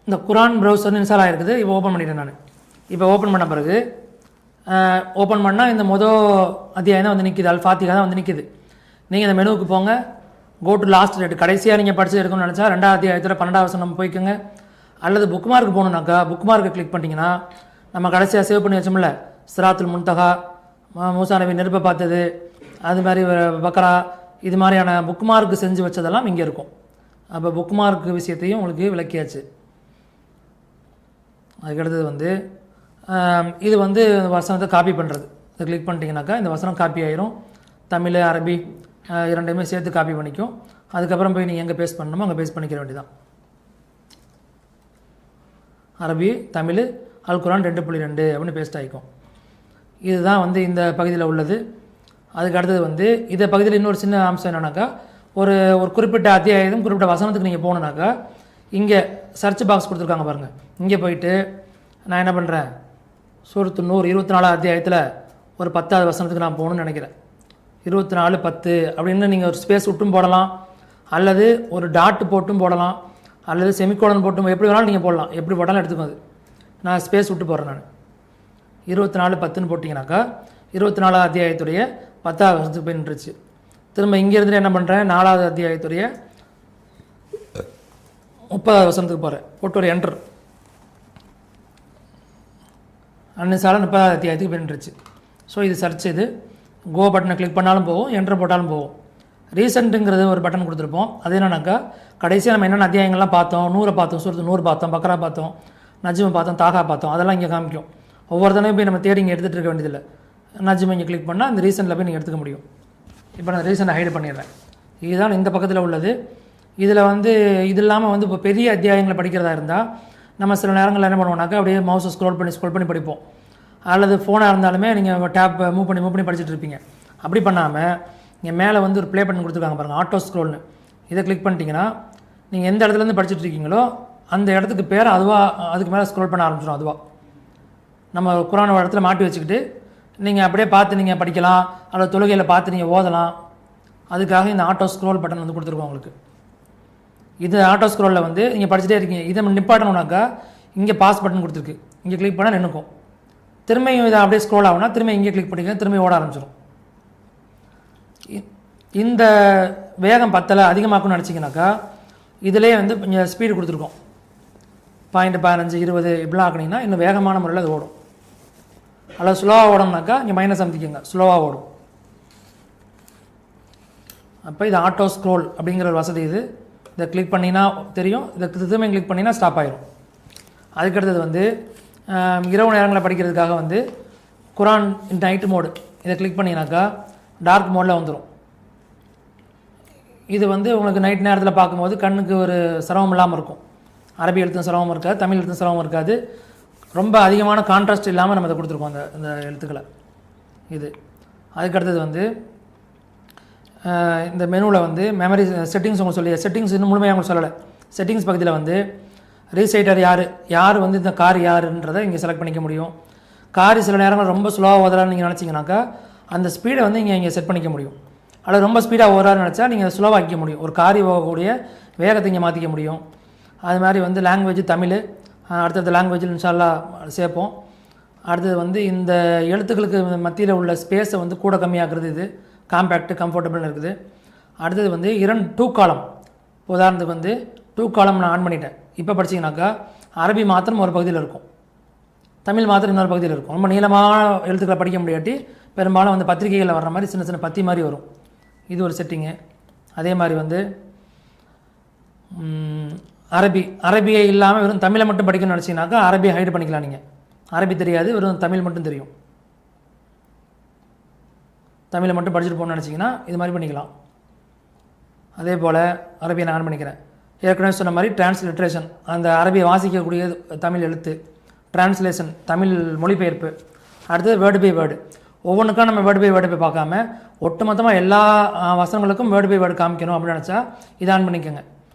இந்த குரான் ப்ரௌசர்னு இன்ஸ்டால் ஆகிருக்குது. இப்போ ஓப்பன் பண்ணிட்டேன் நான். இப்போ ஓப்பன் பண்ண பிறகு ஓப்பன் பண்ணால் இந்த அத்தியாயம் தான் வந்து நிற்கிது, அல்-ஃபாத்திஹா தான் வந்து நிற்கிது. நீங்கள் இந்த மெனுவுக்கு போங்க, கோ டு லாஸ்ட் டேட், கடைசியாக நீங்கள் படிச்சு எடுக்கணும்னு நினச்சா 2வது அத்தியாயத்தில் 12வது வசனம் போய்க்குங்க. அல்லது புக் மார்க் போகணுன்னாக்கா புக் மார்க்கை கிளிக் பண்ணிட்டீங்கன்னா நம்ம கடைசியாக சேவ் பண்ணி வச்சோம்ல, சிராத்துல் முன்தஹா, மூசா நபி நெருப்பை பார்த்தது, அது மாதிரி பக்ரா, இது மாதிரியான புக் மார்க் செஞ்சு வச்சதெல்லாம் இங்கே இருக்கும். அப்போ புக் மார்க் விஷயத்தையும் உங்களுக்கு விளக்கியாச்சு. அதுக்கடுத்தது வந்து இது வந்து வசனத்தை காப்பி பண்ணுறது. இதை கிளிக் பண்ணிட்டீங்கன்னாக்கா இந்த வசனம் காப்பி ஆயிரும். தமிழ் அரபி இரண்டையுமே சேர்த்து காப்பி பண்ணிக்கும். அதுக்கப்புறம் போய் நீங்கள் எங்கே பேஸ்ட் பண்ணணுமோ அங்கே பேஸ்ட் பண்ணிக்கிற வேண்டியதான். அரபி தமிழ் அல் குரான் 2.2 அப்படின்னு பேஸ்ட் ஆகிக்கும். இதுதான் வந்து இந்த பகுதியில் உள்ளது. அதுக்கு அடுத்தது வந்து இந்த பகுதியில் இன்னொரு சின்ன அம்சம் என்னன்னாக்கா, ஒரு குறிப்பிட்ட அத்தியாயம் குறிப்பிட்ட வசனத்துக்கு நீங்கள் போகணுன்னாக்கா இங்கே சர்ச் பாக்ஸ் கொடுத்துருக்காங்க பாருங்கள். இங்கே போயிட்டு நான் என்ன பண்ணுறேன், சூரத்து நூர் 24வது அத்தியாயத்தில் ஒரு 10வது வசனத்துக்கு நான் போகணுன்னு நினைக்கிறேன். 24:10 அப்படின்னு நீங்கள் ஒரு ஸ்பேஸ் விட்டும் போடலாம், அல்லது ஒரு டாட்டு போட்டும் போடலாம், அல்லது செமிகோலன் போட்டும், எப்படி வேணாலும் நீங்கள் போடலாம். எப்படி போட்டாலும் எடுத்துக்கும். அது நான் ஸ்பேஸ் விட்டு போடுறேன். நான் 24:10ன்னு போட்டிங்கனாக்கா 24வது அத்தியாயத்துடைய 10வது வசனத்துக்கு போய் நின்றுச்சு. திரும்ப இங்கேருந்து என்ன பண்ணுறேன், 4வது அத்தியாயத்துடைய 30வது வசனத்துக்கு போகிறேன். போட்டு ஒரு என்டர், அன்னிசால 30வது அத்தியாயத்துக்கு போய் நின்றுச்சு. ஸோ இது சர்ச். இது கோ பட்டனை கிளிக் பண்ணாலும் போகும், என்டர் போட்டாலும் போகும். ரீசெண்ட்டுங்கிறது ஒரு பட்டன் கொடுத்துருப்போம். அது என்னன்னாக்கா கடைசியாக நம்ம என்னென்ன அத்தியாயங்கள்லாம் பார்த்தோம், 100 பார்த்தோம், சூரத்து 100 பார்த்தோம், பக்ரா பார்த்தோம், நஜ்மு பார்த்தோம், தாகா பார்த்தோம், அதெல்லாம் இங்கே காமிக்கும். ஒவ்வொரு தடவையும் போய் நம்ம தேடி இங்கே எடுத்துகிட்டு இருக்க வேண்டியதில்லை. நஜ்மு இங்கே கிளிக் பண்ணால் அந்த ரீசெண்டில் போய் நீங்கள் எடுத்துக்க முடியும். இப்போ நான் ரீசெண்டை ஹைடு பண்ணிடுறேன். இதுதான் இந்த பக்கத்தில் உள்ளது. இதில் வந்து இது இல்லாமல் வந்து இப்போ பெரிய அத்தியாயங்களை படிக்கிறதா இருந்தால் நம்ம சில நேரங்களில் என்ன பண்ணுவோம்னாக்கா அப்படியே மவுஸை ஸ்க்ரோல் பண்ணி படிப்போம். அல்லது ஃபோனாக இருந்தாலுமே நீங்கள் டேப் மூவ் பண்ணி படிச்சுட்டு இருப்பீங்க. அப்படி பண்ணாமல் இங்கே மேலே வந்து ஒரு ப்ளே பட்டன் கொடுத்துருக்காங்க பாருங்கள், ஆட்டோ ஸ்க்ரோல்னு. இதை கிளிக் பண்ணிட்டீங்கன்னா நீங்கள் எந்த இடத்துலேருந்து படிச்சுட்டு இருக்கீங்களோ அந்த இடத்துக்கு பேர் அதுக்கு மேலே ஸ்க்ரோல் பண்ண ஆரம்பிச்சிடும். அதுவாக நம்ம குரான் இடத்துல மாட்டி வச்சுக்கிட்டு நீங்கள் அப்படியே பார்த்து நீங்கள் படிக்கலாம், அல்லது தொழுகையில் பார்த்து நீங்கள் ஓதலாம். அதுக்காக இந்த ஆட்டோ ஸ்க்ரோல் பட்டன் வந்து கொடுத்துருக்கோம் உங்களுக்கு. இது ஆட்டோ ஸ்க்ரோலில் வந்து நீங்கள் படிச்சுட்டே இருக்கீங்க. இதை நிப்பாட்டணும்னாக்கா இங்கே பாஸ் பட்டன் கொடுத்துருக்கு, இங்கே கிளிக் பண்ணால் நின்றுக்கும். திரும்பியும் இதை அப்படியே ஸ்க்ரோல் ஆகுனா திரும்ப இங்கே கிளிக் பண்ணிக்க, திரும்பி ஓட ஆரம்பிச்சிடும். இந்த வேகம் பத்தலை அதிகமாக்குன்னு நினச்சிங்கனாக்கா இதிலே வந்து கொஞ்சம் ஸ்பீடு கொடுத்துருக்கோம். 0.15 20 இப்படிலாம் ஆக்கினீங்கன்னா இன்னும் வேகமான முறையில் அது ஓடும். அல்லது ஸ்லோவாக ஓடணும்னாக்கா இங்கே மைனஸ் அமைத்திக்கங்க, ஸ்லோவாக ஓடும். அப்போ இது ஆட்டோ ஸ்க்ரோல் அப்படிங்கிற ஒரு வசதி. இது இதை கிளிக் பண்ணினா தெரியும், இதை திரும்ப கிளிக் பண்ணினா ஸ்டாப் ஆயிரும். அதுக்கடுத்தது வந்து இரவு நேரங்களில் படிக்கிறதுக்காக வந்து குரான் நைட் மோடு, இதை கிளிக் பண்ணினாக்கா டார்க் மோடில் வந்துடும். இது வந்து உங்களுக்கு நைட் நேரத்தில் பார்க்கும்போது கண்ணுக்கு ஒரு சிரமம் இல்லாமல் இருக்கும். அரபி எழுத்தும் சிரமம் இருக்காது, தமிழ் எழுத்தும் சிரமம் இருக்காது. ரொம்ப அதிகமான கான்ட்ராஸ்ட் இல்லாமல் நம்ம இதை கொடுத்துருக்கோம் அந்த எழுத்துக்களை. இது அதுக்கடுத்தது வந்து இந்த மெனுவில் வந்து மெமரி செட்டிங்ஸ் உங்களுக்கு சொல்லி, செட்டிங்ஸ் இன்னும் முழுமையாக உங்களுக்கு சொல்லலை. செட்டிங்ஸ் பகுதியில் வந்து ரீசைட்டர் யார் வந்து இந்த கார் யாருன்றதை இங்கே செலக்ட் பண்ணிக்க முடியும். கார் சில நேரங்கள் ரொம்ப ஸ்லோவாக ஓதலான்னு நீங்கள் நினச்சிங்கனாக்கா அந்த ஸ்பீடை வந்து இங்கே செட் பண்ணிக்க முடியும். அல்லது ரொம்ப ஸ்பீடாக ஓடுறான்னு நினச்சா நீங்கள் அதை ஸ்லோவாக வைக்க முடியும். ஒரு காரி போகக்கூடிய வேகத்தை இங்கே மாற்றிக்க முடியும். அது மாதிரி வந்து லாங்குவேஜ் தமிழ், அடுத்தடுத்த லாங்குவேஜில் இன்ஷால்லா சேர்ப்போம். அடுத்தது வந்து இந்த எழுத்துக்களுக்கு மத்தியில் உள்ள ஸ்பேஸை வந்து கூட கம்மியாக்குறது. இது காம்பேக்ட் கம்ஃபர்டபுள்னு இருக்குது. அடுத்தது வந்து 2 காலம். உதாரணத்துக்கு வந்து 2 காலம் நான் ஆன் பண்ணிட்டேன். இப்போ படிச்சிங்கனாக்கா அரபி மாத்திரம் ஒரு பகுதியில் இருக்கும், தமிழ் மாத்திரம் இன்னொரு பகுதியில் இருக்கும். ரொம்ப நீளமான எழுத்துக்களை படிக்க முடியாட்டி பெரும்பாலும் வந்து பத்திரிகைகளில் வர்ற மாதிரி சின்ன சின்ன பத்தி மாதிரி வரும். இது ஒரு செட்டிங்கு. அதே மாதிரி வந்து அரபியை இல்லாமல் வெறும் தமிழை மட்டும் படிக்கணும்னு நினச்சிங்கனாக்கா அரபியை ஹைடு பண்ணிக்கலாம். நீங்கள் அரபி தெரியாது, வெறும் தமிழ் மட்டும் தெரியும், தமிழை மட்டும் படிச்சுட்டு போகணும்னு நினச்சிங்கன்னா இது மாதிரி பண்ணிக்கலாம். அதே போல் அரபியை நான் ஆன் பண்ணிக்கிறேன். ஏற்கனவே சொன்ன மாதிரி டிரான்ஸ்லிட்ரேஷன், அந்த அரபியை வாசிக்கக்கூடிய தமிழ் எழுத்து, டிரான்ஸ்லேஷன் தமிழ் மொழிபெயர்ப்பு. அடுத்தது வேர்டு பை வேர்டு, ஒவ்வொன்றுக்கும் நம்ம வேர்டு பை வேர்டு போய் பார்க்காம ஒட்டுமொத்தமாக எல்லா வசனங்களுக்கும் வேர்டு பை வேர்டு காமிக்கணும் அப்படின்னு நினச்சா இதை ஆன் பண்ணிக்கோங்க.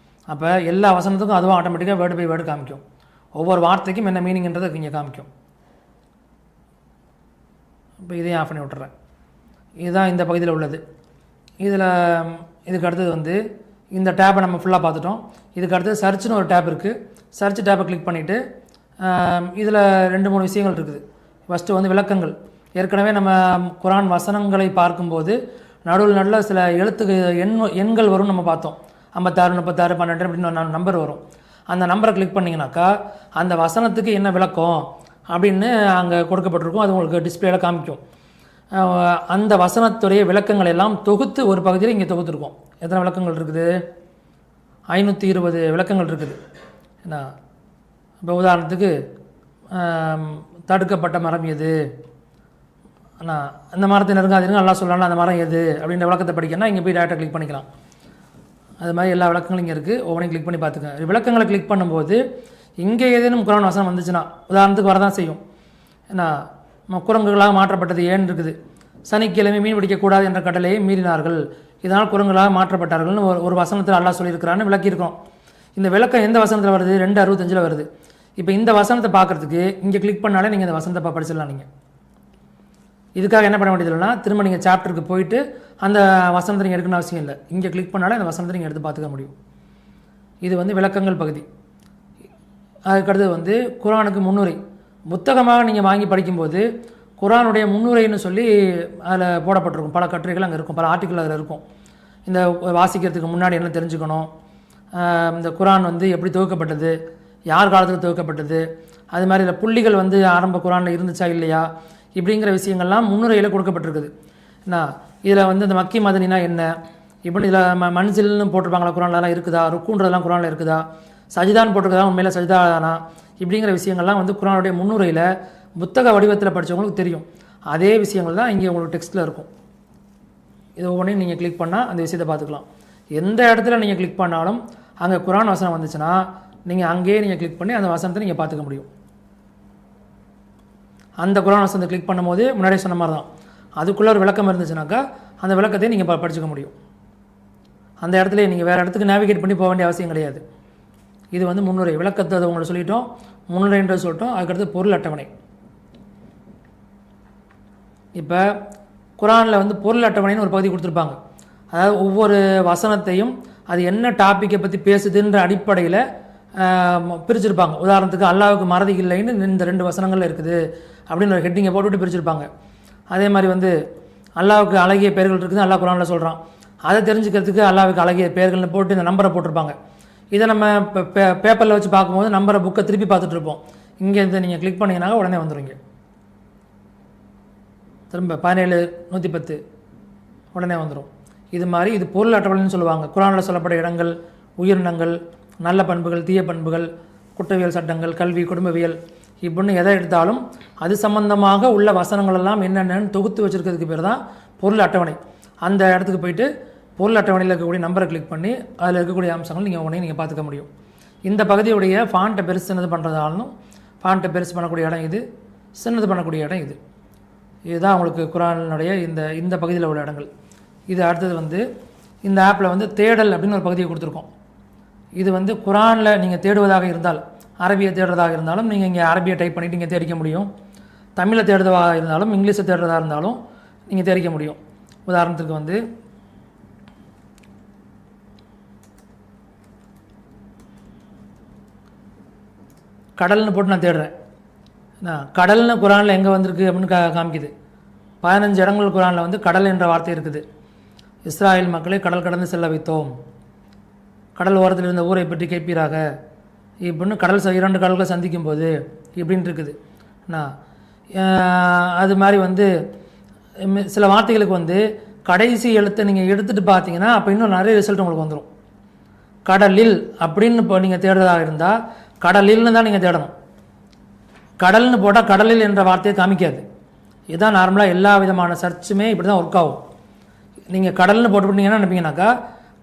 அப்போ எல்லா வசனத்துக்கும் அதுவும் ஆட்டோமேட்டிக்காக வேர்டு பை வேர்டு காமிக்கும். ஒவ்வொரு வார்த்தைக்கும் என்ன மீனிங்ன்றது இங்கே காமிக்கும். இப்போ இதையும் ஆஃப் பண்ணி விட்டுறேன். இதுதான் இந்த பகுதியில் உள்ளது. இதுக்கு அடுத்தது வந்து இந்த டேப்பை நம்ம ஃபுல்லாக பார்த்துட்டோம். இதுக்கு அடுத்தது சர்ச்னு ஒரு டேப் இருக்குது. சர்ச் டேப்பை கிளிக் பண்ணிவிட்டு இதில் 2-3 விஷயங்கள் இருக்குது. ஃபஸ்ட்டு வந்து விளக்கங்கள். ஏற்கனவே நம்ம குரான் வசனங்களை பார்க்கும்போது நடுவில் சில எண்கள் வரும் நம்ம பார்த்தோம். 56, 36, 12 அப்படின்னு நம்பர் வரும். அந்த நம்பரை கிளிக் பண்ணிங்கனாக்கா அந்த வசனத்துக்கு என்ன விளக்கம் அப்படின்னு அங்கே கொடுக்கப்பட்டிருக்கும். அது உங்களுக்கு டிஸ்பிளேல காமிக்கும். அந்த வசனத்துடைய விளக்கங்கள் எல்லாம் தொகுத்து ஒரு பகுதியில் இங்கே தொகுத்துருக்கோம். எத்தனை விளக்கங்கள் இருக்குது? 520 விளக்கங்கள் இருக்குது. என்ன இப்போ உதாரணத்துக்கு தடுக்கப்பட்ட மரம் எது, ஆனால் அந்த மரத்தை நெருங்காதீங்க நல்லா சொல்லலாம், அந்த மரம் எது அப்படின்ற விளக்கத்தை படிக்கணும்னா இங்கே போய் டேரெக்டாக கிளிக் பண்ணிக்கலாம். அது மாதிரி எல்லா விளக்கங்களும் இங்கே இருக்குது. ஒவ்வொன்றையும் கிளிக் பண்ணி பார்த்துக்கங்க. விளக்கங்களை கிளிக் பண்ணும்போது இங்கே ஏதேனும் குரான் வசனம் வந்துச்சுன்னா உதாரணத்துக்கு வரதான் செய்யும். ஏன்னா குரங்குகளாக மாற்றப்பட்டது ஏன் இருக்குது. சனிக்கிழமை மீன் பிடிக்கக்கூடாது என்ற கட்டளையை மீறினார்கள், இதனால் குரங்குகளாக மாற்றப்பட்டார்கள்னு ஒரு வசனத்தில் அல்லாஹ் சொல்லியிருக்கிறான்னு விளக்கியிருக்கோம். இந்த விளக்கம் எந்த வசனத்தில் வருது? 2:65 வருது. இப்போ இந்த வசனத்தை பார்க்குறதுக்கு இங்கே கிளிக் பண்ணாலே நீங்கள் இந்த வசனத்தை படிச்சிடலாம். நீங்கள் இதுக்காக என்ன பண்ண வேண்டியதுன்னா திரும்ப நீங்கள் சாப்டருக்கு போயிட்டு அந்த வசனத்தை நீங்கள் எடுக்கணும் அவசியம் இல்லை. இங்கே கிளிக் பண்ணாலே அந்த வசனத்தை நீங்கள் எடுத்து பார்த்துக்க முடியும். இது வந்து விளக்கங்கள் பகுதி. அதுக்கடுத்து வந்து குரானுக்கு முன்னுரை. புத்தகமாக நீங்கள் வாங்கி படிக்கும்போது குரானுடைய முன்னுரைன்னு சொல்லி அதில் போடப்பட்டிருக்கும். பல கட்டுரைகள் அங்கே இருக்கும், பல ஆர்டிக்கல் அதில் இருக்கும். இந்த வாசிக்கிறதுக்கு முன்னாடி என்ன தெரிஞ்சுக்கணும், இந்த குரான் வந்து எப்படி துவக்கப்பட்டது, யார் காலத்துக்கு துவக்கப்பட்டது, அது மாதிரி இல்லை புள்ளிகள் வந்து ஆரம்ப குரானில் இருந்துச்சா இல்லையா, இப்படிங்கிற விஷயங்கள்லாம் முன்னுரையில் கொடுக்கப்பட்டிருக்குது. என்ன இதில் வந்து இந்த மக்கி மதனினா என்ன, இப்படி இதில் மன்சில்னு போட்டிருப்பாங்களா, குரான்லாம் இருக்குதா, ருக்குன்றதெல்லாம் குரானில் இருக்குதா, சஜிதான் போட்டிருக்கதா, உண்மையில் சஜிதா தானா, இப்படிங்கிற விஷயங்கள்லாம் வந்து குரானுடைய முன்னுரையில் புத்தக வடிவத்தில் படித்தவங்களுக்கு தெரியும். அதே விஷயங்கள் தான் இங்கே உங்களுக்கு டெக்ஸ்ட்டில் இருக்கும். இது ஒவ்வொன்றையும் நீங்கள் கிளிக் பண்ணால் அந்த விஷயத்தை பார்த்துக்கலாம். எந்த இடத்துல நீங்கள் கிளிக் பண்ணாலும் அங்கே குரான் வசனம் வந்துச்சுன்னா நீங்கள் அங்கேயே நீங்கள் கிளிக் பண்ணி அந்த வசனத்தை நீங்கள் பார்த்துக்க முடியும். அந்த குரான் வசனத்தை கிளிக் பண்ணும்போது முன்னாடியே சொன்ன மாதிரி தான் அதுக்குள்ளே ஒரு விளக்கம் இருந்துச்சுனாக்கா அந்த விளக்கத்தையும் நீங்கள் படிச்சுக்க முடியும். அந்த இடத்துல நீங்கள் வேறு இடத்துக்கு நேவிகேட் பண்ணி போக வேண்டிய அவசியம் கிடையாது. இது வந்து முன்னுரை. விளக்கத்தை அதை உங்களை சொல்லிட்டோம், முன்னுரைன்றது சொல்லிட்டோம். அதுக்கடுத்து பொருள் அட்டவணை. இப்போ குரானில் வந்து பொருள் அட்டவணைன்னு ஒரு பகுதி கொடுத்துருப்பாங்க. அதாவது ஒவ்வொரு வசனத்தையும் அது என்ன டாப்பிக்கை பற்றி பேசுதுன்ற அடிப்படையில் பிரிச்சுருப்பாங்க. உதாரணத்துக்கு அல்லாஹ்வுக்கு மறதி இல்லைன்னு இந்த 2 வசனங்கள் இருக்குது அப்படின்னு ஒரு ஹெட்டிங்கை போட்டுவிட்டு பிரிச்சுருப்பாங்க. அதே மாதிரி வந்து அல்லாஹ்வுக்கு அழகிய பெயர்கள் இருக்குது அல்லாஹ் குரானில் சொல்கிறான். அதை தெரிஞ்சுக்கிறதுக்கு அல்லாஹ்வுக்கு அழகிய பெயர்கள்னு போட்டு இந்த நம்பரை போட்டிருப்பாங்க. இதை நம்ம பேப்பரில் வச்சு பார்க்கும்போது நம்பரை புக்கை திருப்பி பார்த்துட்ருப்போம். இங்கே இதை நீங்கள் கிளிக் பண்ணிங்கனாக்கா உடனே வந்துடுங்க. திரும்ப 17, 110 உடனே வந்துடும். இது மாதிரி இது பொருள் அட்டவணைன்னு சொல்லுவாங்க. குரானில் சொல்லப்பட்ட இடங்கள், உயிரினங்கள், நல்ல பண்புகள், தீய பண்புகள், குற்றவியல் சட்டங்கள், கல்வி, குடும்பவியல், இப்படின்னு எதை எடுத்தாலும் அது சம்பந்தமாக உள்ள வசனங்கள் எல்லாம் என்னென்னு தொகுத்து வச்சுருக்கிறதுக்கு பேர் தான் பொருள் அட்டவணை. அந்த இடத்துக்கு போயிட்டு பொருள் அட்டவணையில் இருக்கக்கூடிய நம்பரை கிளிக் பண்ணி அதில் இருக்கக்கூடிய அம்சங்கள் நீங்கள் உடனே நீங்கள் பார்த்துக்க முடியும். இந்த பகுதியுடைய ஃபாண்ட்டை பெருசு சின்னது பண்ணுறதாலும் ஃபாண்ட்டை பெருசு பண்ணக்கூடிய இடம் இது, சின்னது பண்ணக்கூடிய இடம் இது. இதுதான் உங்களுக்கு குரானுடைய இந்த பகுதியில் உள்ள இடங்கள். இது அடுத்தது வந்து இந்த ஆப்பில் வந்து தேடல் அப்படின்னு ஒரு பகுதியை கொடுத்துருக்கோம். இது வந்து குரானில் நீங்கள் தேடுவதாக இருந்தால், அரபியை தேடுறதாக இருந்தாலும் நீங்கள் இங்கே அரபியை டைப் பண்ணிவிட்டு இங்கே தேடிக்க முடியும். தமிழை தேடுறதாக இருந்தாலும், இங்கிலீஷை தேடுறதா இருந்தாலும் நீங்கள் தேடிக்க முடியும். உதாரணத்துக்கு வந்து கடல்னு போட்டு நான் தேடுறேன். கடல்னு குரானில் எங்கே வந்திருக்கு அப்படின்னு காமிக்குது. 15 இடங்கள் குரானில் வந்து கடல் என்ற வார்த்தை இருக்குது. இஸ்ராயேல் மக்களை கடல் கடந்து செல்ல வைத்தோம், கடல் ஓரத்தில் இருந்த ஊரை பற்றி கேட்பீராக, இப்படின்னு கடல் 2 கடல்களை சந்திக்கும் போது இப்படின்ட்டு இருக்குது. அது மாதிரி வந்து சில வார்த்தைகளுக்கு வந்து கடைசி எழுத்தை நீங்கள் எடுத்துகிட்டு பார்த்தீங்கன்னா அப்போ இன்னும் நிறைய ரிசல்ட் உங்களுக்கு வந்துடும். கடலில் அப்படின்னு இப்போ நீங்கள் தேடுறதாக இருந்தால் கடலில்னு தான் நீங்கள் தேடணும். கடல்னு போட்டால் கடலில் என்ற வார்த்தையை காமிக்காது. இதுதான் நார்மலாக எல்லா விதமான சர்ச்சுமே இப்படி தான் ஒர்க் ஆகும். நீங்கள் கடல்னு போட்டுவிட்டீங்கன்னா நினைப்பீங்கன்னாக்கா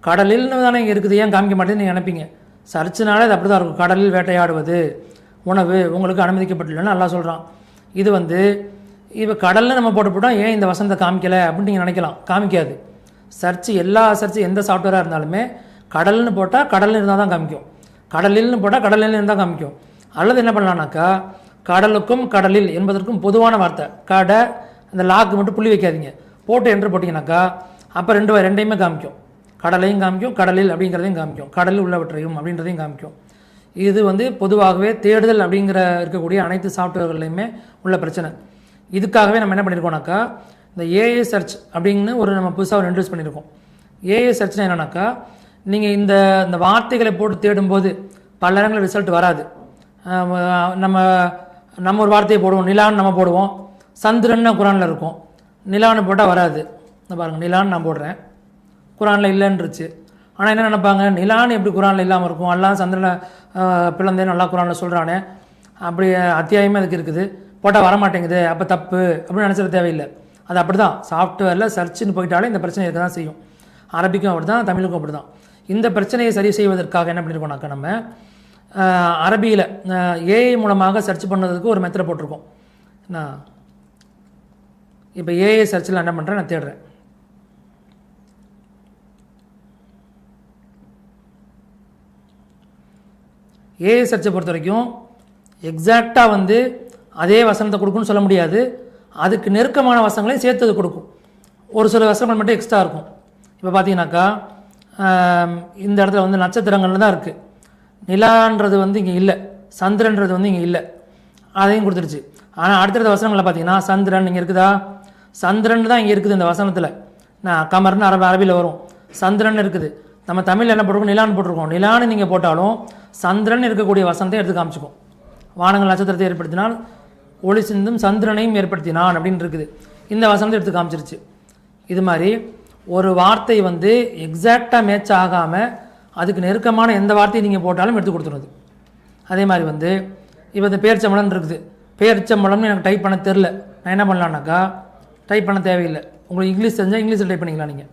கடலில்னு தானே இங்கே இருக்குது, ஏன் காமிக்க மாட்டேன்னு நீங்கள் நினைப்பீங்க. சர்ச்சுனாலே அது அப்படி தான் இருக்கும். கடலில் வேட்டையாடுவது உணவு உங்களுக்கு அனுமதிக்கப்பட்டுள்ளன்னு நல்லா சொல்கிறான். இது வந்து இப்போ கடல்னு நம்ம போட்டால் ஏன் இந்த வசனத்தை காமிக்கலை அப்படின்னு நீங்கள் நினைக்கலாம். காமிக்காது. எல்லா சர்ச்சு எந்த சாஃப்ட்வேராக இருந்தாலுமே கடல்னு போட்டால் கடல்னு இருந்தால் தான் காமிக்கும், கடலில்னு போட்டால் கடலில் இருந்தால் காமிக்கும். அல்லது என்ன பண்ணலான்னாக்கா கடலுக்கும் கடலில் என்பதற்கும் பொதுவான வார்த்தை கடை, அந்த லாக்கு மட்டும் புள்ளி வைக்காதீங்க, போட்டு என்ட்ரு போட்டிங்கனாக்கா அப்போ ரெண்டையுமே காமிக்கும். கடலையும் காமிக்கும், கடலில் அப்படிங்கிறதையும் காமிக்கும், கடலில் உள்ளவற்றையும் அப்படின்றதையும் காமிக்கும். இது பொதுவாகவே தேடுதல் அப்படிங்கிற இருக்கக்கூடிய அனைத்து சாஃப்ட்வேர்கள்லையுமே உள்ள பிரச்சனை. இதுக்காகவே நம்ம என்ன பண்ணியிருக்கோம்னாக்கா இந்த ஏஐ சர்ச் அப்படின்னு நம்ம புதுசாக இன்ட்ரடியூஸ் பண்ணியிருக்கோம். ஏஐ சர்ச்னா என்னன்னாக்கா நீங்கள் இந்த வார்த்தைகளை போட்டு தேடும்போது பல நேரங்களில் ரிசல்ட் வராது. நம்ம ஒரு வார்த்தையை போடுவோம், நிலான்னு நம்ம போடுவோம், சந்திரன்னு குரானில் இருக்கும், நிலான்னு போட்டால் வராது. பாருங்கள், நிலான்னு நான் போடுறேன், குரானில் இல்லைன்றுச்சு. ஆனால் என்ன நினைப்பாங்க, நிலான்னு எப்படி குரானில் இல்லாமல் இருக்கும், எல்லாம் சந்திரனை பிளந்தேன்னு நல்லா குரானில் சொல்கிறானே, அப்படி அத்தியாயமே அதுக்கு இருக்குது, போட்டால் வரமாட்டேங்குது, அப்போ தப்பு அப்படின்னு நினச்சிட தேவையில்லை. அது அப்படி தான் சாஃப்ட்வேரில் சர்ச்சுன்னு போயிட்டாலே இந்த பிரச்சனை இருக்க தான் செய்யும். அரபிக்கும் அப்படி தான், தமிழுக்கும் அப்படி தான். இந்த பிரச்சனையை சரி செய்வதற்காக என்ன பண்ணியிருக்கோம்னாக்கா நம்ம அரபியில் ஏஐ மூலமாக சர்ச் பண்ணுறதுக்கு ஒரு மெத்தடை போட்டிருக்கோம். நான் இப்போ ஏஐ சர்ச்சில் என்ன பண்ணுறேன், நான் தேடுறேன். ஏஐ சர்ச்சை பொறுத்த வரைக்கும் எக்ஸாக்டாக அதே வசனத்தை கொடுக்குன்னு சொல்ல முடியாது. அதுக்கு நெருக்கமான வசனங்களையும் சேர்த்து அது கொடுக்கும். ஒரு சில வசனங்கள் மட்டும் எக்ஸ்ட்ரா இருக்கும். இப்போ பார்த்தீங்கன்னாக்கா இந்த இடத்துல நட்சத்திரங்கள்னு தான் இருக்குது, நிலான்றது இங்கே இல்லை, சந்திரன்றது இங்கே இல்லை, அதையும் கொடுத்துருச்சு. ஆனால் அடுத்தடுத்த வசனங்களில் பார்த்தீங்கன்னா சந்திரன் இங்கே இருக்குதா, சந்திரன் தான் இங்கே இருக்குது இந்த வசனத்தில். நான் கமர்னு அரபியில் வரும், சந்திரன் இருக்குது. நம்ம தமிழில் என்ன போட்டிருக்கோம், நிலான்னு போட்டிருக்கோம். நிலான்னு நீங்கள் போட்டாலும் சந்திரன் இருக்கக்கூடிய வசனத்தை எடுத்து காமிச்சிக்கும். வானங்கள் நட்சத்திரத்தை ஏற்படுத்தினால் ஒளி சிந்தும் சந்திரனையும் ஏற்படுத்தினான் அப்படின்னு இருக்குது, இந்த வசனத்தை எடுத்து காமிச்சிருச்சு. இது மாதிரி ஒரு வார்த்தை எக்ஸாக்டாக மேட்ச் ஆகாமல் அதுக்கு நெருக்கமான எந்த வார்த்தையை நீங்கள் போட்டாலும் எடுத்து கொடுத்துருது. அதே மாதிரி இப்போ இந்த பேர்ச்சம்பளம்னு இருக்குது, பேர்ச்சம்பளம்னு எனக்கு டைப் பண்ண தெரில, நான் என்ன பண்ணலான்னாக்கா டைப் பண்ண தேவையில்லை. உங்களுக்கு இங்கிலீஷ் தெரிஞ்சால் இங்கிலீஷில் டைப் பண்ணிக்கலாம். நீங்கள்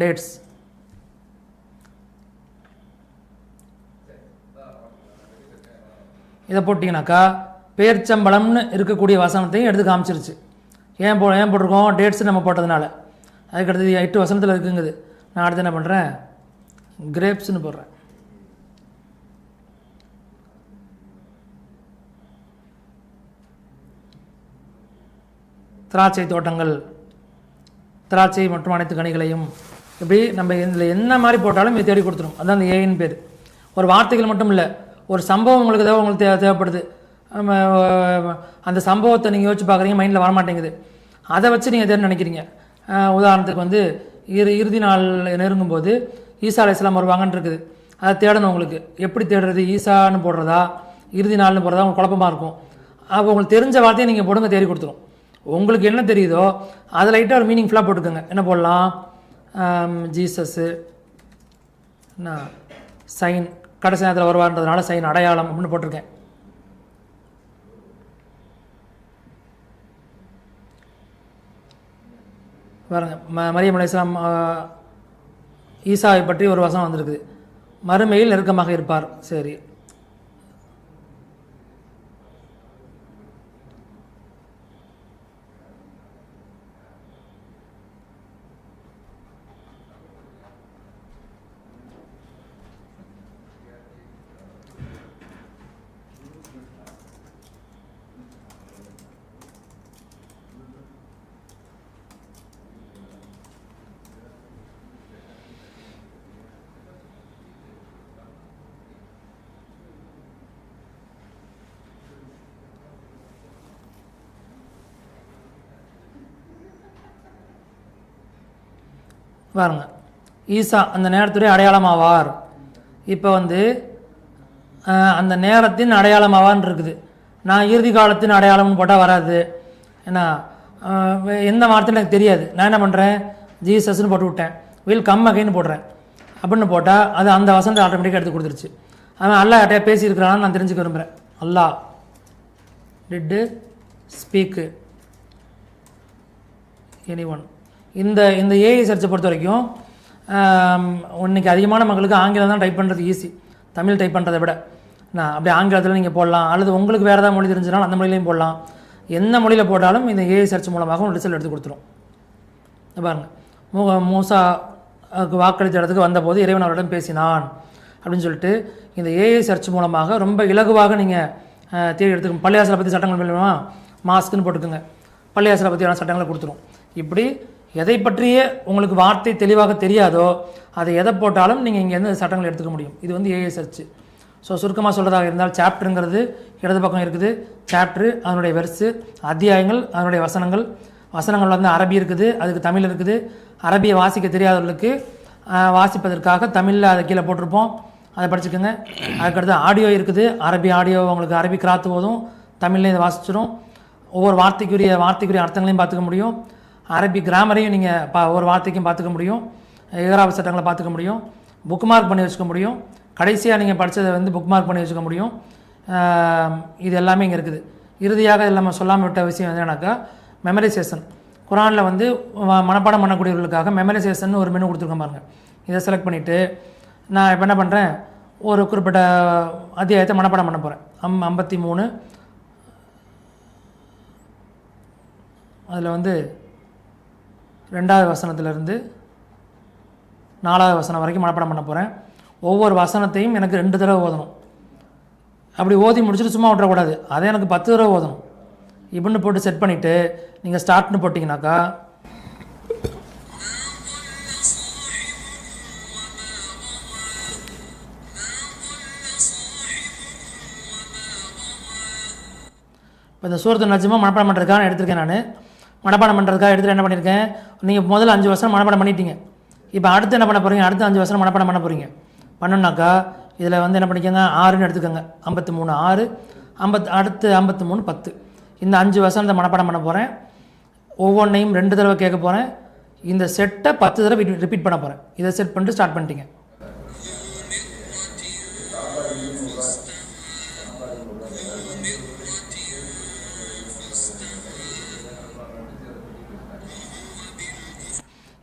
டேட்ஸ் இதை போட்டிங்கனாக்கா பேர்ச்சம்பளம்னு இருக்கக்கூடிய வசனத்தையும் எடுத்து காமிச்சிருச்சு. ஏன் போட்டிருக்கோம், டேட்ஸ் நம்ம போட்டதுனால. அதுக்கடுத்தது 8 வசனத்தில் இருக்குங்குது. நான் அடுத்து என்ன பண்ணுறேன், கிரேப்ஸ்னு போடுறேன். திராட்சை தோட்டங்கள், திராட்சை மற்றும் அனைத்து கனிகளையும், இப்படி நம்ம இதில் என்ன மாதிரி போட்டாலும் இது தேடி கொடுத்துரும். அதுதான் அந்த ஏஐன்னு பேர். ஒரு வார்த்தைகள் மட்டும் இல்லை, ஒரு சம்பவம் உங்களுக்கு தேவைப்படுது, அந்த சம்பவத்தை நீங்கள் யோசிச்சு பார்க்குறீங்க, மைண்டில் வரமாட்டேங்குது, அதை வச்சு நீங்கள் தேடி நினைக்கிறீங்க. உதாரணத்துக்கு இறுதி நாள் நெருங்கும்போது ஈசா அலைஹிஸ்ஸலாம் வருவாங்கன்னு இருக்குது, அதை தேடணும். உங்களுக்கு எப்படி தேடுறது, ஈசான்னு போடுறதா இறுதி நாள்னு போடுறதா உங்களுக்கு குழப்பமாக இருக்கும். அப்போ உங்களுக்கு தெரிஞ்ச வார்த்தையை நீங்கள் போடுங்க, தேடி கொடுத்துரும். உங்களுக்கு என்ன தெரியுதோ அதை லைட்டாக ஒரு மீனிங்ஃபுல்லாக போட்டுக்கோங்க. என்ன போடலாம், ஜீசஸ்ஸு, சைன், கடைசி நேரத்தில் வருவார்ன்றதுனால சைன், அடையாளம் அப்படின்னு போட்டிருக்கேன். பாருங்க, மரியம் அலைஹிஸ்ஸலாம் ஈசாவை பற்றி ஒரு வசனம் வந்திருக்குது, மறுமையில் நெருக்கமாக இருப்பார். சரி, பாருங்க, ஈசா அந்த நேரத்துடைய அடையாளமாவார். இப்போ அந்த நேரத்தின் அடையாளமாவான்னு இருக்குது. நான் இறுதி காலத்தின் அடையாளம்னு போட்டால் வராது. ஏன்னா எந்த வார்த்தையும் எனக்கு தெரியாது. நான் என்ன பண்ணுறேன், ஜீசஸ்ன்னு போட்டு விட்டேன், வில் கம் அகைன்னு போடுறேன். அப்படின்னு போட்டால் அது அந்த வசனத்தை ஆட்டோமேட்டிக்காக எடுத்து கொடுத்துருச்சு. அவன் அல்லா யார்ட்டையா பேசியிருக்கிறான்னு நான் தெரிஞ்சுக்க விரும்புகிறேன். அல்லா டிட்டு ஸ்பீக்கு எனி ஒன். இந்த ஏஐ சர்ச்சை பொறுத்த வரைக்கும் இன்றைக்கி அதிகமான மக்களுக்கு ஆங்கிலம் தான் டைப் பண்ணுறது ஈஸி, தமிழ் டைப் பண்ணுறதை விட. நான் அப்படியே ஆங்கிலத்தில் நீங்கள் போடலாம், அல்லது உங்களுக்கு வேறு ஏதாவது மொழி தெரிஞ்சுனாலும் அந்த மொழியிலையும் போடலாம். எந்த மொழியில் போட்டாலும் இந்த ஏஐ சர்ச் மூலமாக ஒரு ரிசல்ட் எடுத்து கொடுத்துரும். பாருங்கள், மூசா வாக்களித்த இடத்துக்கு வந்தபோது இறைவன் அவரிடம் பேசினான் அப்படின்னு சொல்லிட்டு இந்த ஏஐ சர்ச் மூலமாக ரொம்ப இலகுவாக நீங்கள் தேடி எடுத்துக்கணும். பள்ளியாசலை பற்றி சட்டங்கள் வேணுமா, மாஸ்க்குன்னு போட்டுக்கோங்க, பள்ளியாசலை பற்றியான சட்டங்களை கொடுத்துரும். இப்படி எதை பற்றிய உங்களுக்கு வார்த்தை தெளிவாக தெரியாதோ அதை எதை போட்டாலும் நீங்கள் இங்கேருந்து சட்டங்களை எடுத்துக்க முடியும். இது வந்து ஏஐ சர்ச். ஸோ சுருக்கமாக சொல்கிறதாக இருந்தால் சாப்டருங்கிறது இடது பக்கம் இருக்குது. சாப்டரு அதனுடைய வெர்ஸு, அத்தியாயங்கள் அதனுடைய வசனங்கள் வந்து அரபி இருக்குது, அதுக்கு தமிழ் இருக்குது. அரபியை வாசிக்க தெரியாதவர்களுக்கு வாசிப்பதற்காக தமிழில் அதை கீழே போட்டிருப்போம், அதை படிச்சுக்கோங்க. அதுக்கடுத்து ஆடியோ இருக்குது, அரபி ஆடியோ உங்களுக்கு அரபி கிராத்து போதும், தமிழ்லேயும் இதை வாசிச்சிடும். ஒவ்வொரு வார்த்தைக்குரிய அர்த்தங்களையும் பார்த்துக்க முடியும். அரபி கிராமரையும் நீங்கள் ஒவ்வொரு வார்த்தைக்கும் பார்த்துக்க முடியும். ஏகராப சட்டங்களை பார்த்துக்க முடியும். புக் மார்க் பண்ணி வச்சுக்க முடியும். கடைசியாக நீங்கள் படித்ததை வந்து புக் மார்க் பண்ணி வச்சுக்க முடியும். இது எல்லாமே இங்கே இருக்குது. இறுதியாக நம்ம சொல்லாமல் விட்ட விஷயம் என்னன்னாக்கா மெமரைசேஷன். குரானில் வந்து மனப்பாடம் பண்ணக்கூடியவர்களுக்காக மெமரைசேஷன் ஒரு மெனு கொடுத்துருக்கோம் பாருங்கள். இதை செலக்ட் பண்ணிவிட்டு நான் இப்போ என்ன பண்ணுறேன், ஒரு குறிப்பிட்ட அத்தியாயத்தை மனப்பாடம் பண்ண போகிறேன். 53 அதில் வந்து 2வது வசனத்திலிருந்து 4வது வசனம் வரைக்கும் மனப்பாடம் பண்ண போகிறேன். ஒவ்வொரு வசனத்தையும் எனக்கு 2 தடவை ஓதணும். அப்படி ஓதி முடிச்சுட்டு சும்மா விட்டுறக்கூடாது, அதை எனக்கு 10 தடவை ஓதணும். இப்படின்னு போட்டு செட் பண்ணிவிட்டு நீங்கள் ஸ்டார்ட்னு போட்டிங்கனாக்கா இப்போ இந்த சூரத்து நஜ்மா மனப்பாடம் பண்ணுறதுக்காக எடுத்திருக்கேன். நான் மனப்பாடம் பண்ணுறதுக்காக எடுத்துகிட்டு என்ன பண்ணியிருக்கேன், நீங்கள் முதல்ல 5 வசனம் மனப்பாடம் பண்ணிட்டீங்க. இப்போ அடுத்து என்ன பண்ண போகிறீங்க, அடுத்த 5 வசனம் மனப்பாடம் பண்ண போகிறீங்க. பண்ணோன்னாக்கா இதில் வந்து என்ன பண்ணிக்கோங்க, 6ன்னு எடுத்துக்கோங்க. 53 6 அடுத்து 53 10. இந்த 5 வசனத்தை மனப்பாடம் பண்ண போகிறேன். ஒவ்வொன்றையும் 2 தடவை கேட்க போகிறேன். இந்த செட்டை 10 தடவை ரிப்பீட் பண்ண போகிறேன். இதை செட் பண்ணிட்டு ஸ்டார்ட் பண்ணிட்டீங்க.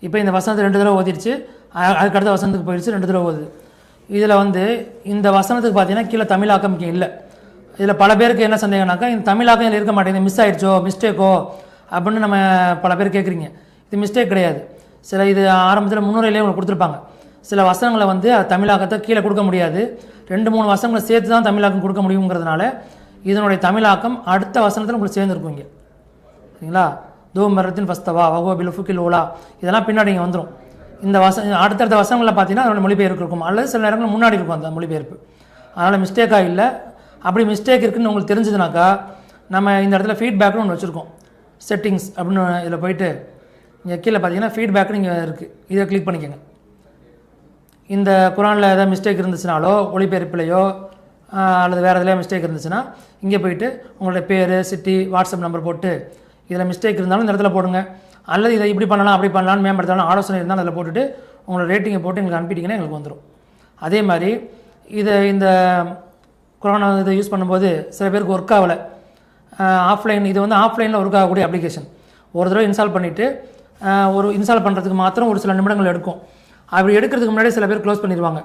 இப்போ இந்த வசனத்தை 2 தடவை ஓதிடுச்சு. அதுக்கடுத்த வசனத்துக்கு போயிடுச்சு, 2 தடவை ஓதுது. இதில் வந்து இந்த வசனத்துக்கு பார்த்தீங்கன்னா கீழே தமிழாக்கம் இல்லை. இதில் பல பேருக்கு என்ன சந்தேகம்னாக்கா, இந்த தமிழாக்கம் இதில் இருக்க மாட்டேங்குது, மிஸ் ஆகிடுச்சோ, மிஸ்டேக்கோ அப்படின்னு நம்ம பல பேர் கேட்குறீங்க. இது மிஸ்டேக் கிடையாது. இது ஆரம்பத்தில் முன்னுரையிலே உங்களுக்கு கொடுத்துருப்பாங்க. சில வசனங்களை வந்து தமிழாக்கத்தை கீழே கொடுக்க முடியாது, 2-3 வசனங்களை சேர்த்து தான் தமிழாக்கம் கொடுக்க முடியுங்கிறதுனால இதனுடைய தமிழாக்கம் அடுத்த வசனத்தில் உங்களுக்கு சேர்ந்துருக்கும். இங்கே சரிங்களா, தோ மரத்தின் ஃபஸ்தவா வகோ பிலுஃபுக்கில் ஓலா, இதெல்லாம் பின்னாடி இங்கே வந்துடும். இந்த அடுத்தடுத்த வசனங்களில் பார்த்தீங்கன்னா அதோட மொழிபெயர்ப்பு இருக்கும், அல்லது சில நேரங்களில் முன்னாடி இருக்கும் அந்த மொழிபெயர்ப்பு. அதனால் மிஸ்டேக்காக இல்லை. அப்படி மிஸ்டேக் இருக்குதுன்னு உங்களுக்கு தெரிஞ்சதுனாக்கா நம்ம இந்த இடத்துல ஃபீட்பேக்னு ஒன்று வச்சுருக்கோம். செட்டிங்ஸ் அப்படின்னு இதில் போயிட்டு இங்கே கீழே பார்த்தீங்கன்னா ஃபீட்பேக்னு இங்கே இருக்குது, இதை கிளிக் பண்ணிக்கோங்க. இந்த குரானில் ஏதாவது மிஸ்டேக் இருந்துச்சுனாலோ, ஒளிபெயர்ப்பிலையோ அல்லது வேறு எதுலையோ மிஸ்டேக் இருந்துச்சுன்னா இங்கே போயிட்டு உங்களுடைய பேர், சிட்டி, வாட்ஸ்அப் நம்பர் போட்டு இதில் மிஸ்டேக் இருந்தாலும் இந்த இடத்துல போடுங்க. அல்லது இதை இப்படி பண்ணலாம் அப்படி பண்ணலான்னு மேம்படுத்தலாம் ஆலோசனை இருந்தாலும் அதில் போட்டுட்டு உங்களோட ரேட்டிங்கை போட்டு எங்களுக்கு அனுப்பிட்டிங்கன்னா எங்களுக்கு வந்துடும். அதே மாதிரி இந்த கொரோனா இதை யூஸ் பண்ணும்போது சில பேருக்கு ஒர்க் ஆகலை, ஆஃப்லைன், இது வந்து ஆஃப்லைனில் ஒர்க் ஆகக்கூடிய அப்ளிகேஷன். ஒரு தடவை இன்ஸ்டால் பண்ணிவிட்டு ஒரு இன்ஸ்டால் பண்ணுறதுக்கு மாத்திரம் ஒரு சில நிமிடங்கள் எடுக்கும். அப்படி எடுக்கிறதுக்கு முன்னாடி சில பேர் க்ளோஸ் பண்ணிடுவாங்க.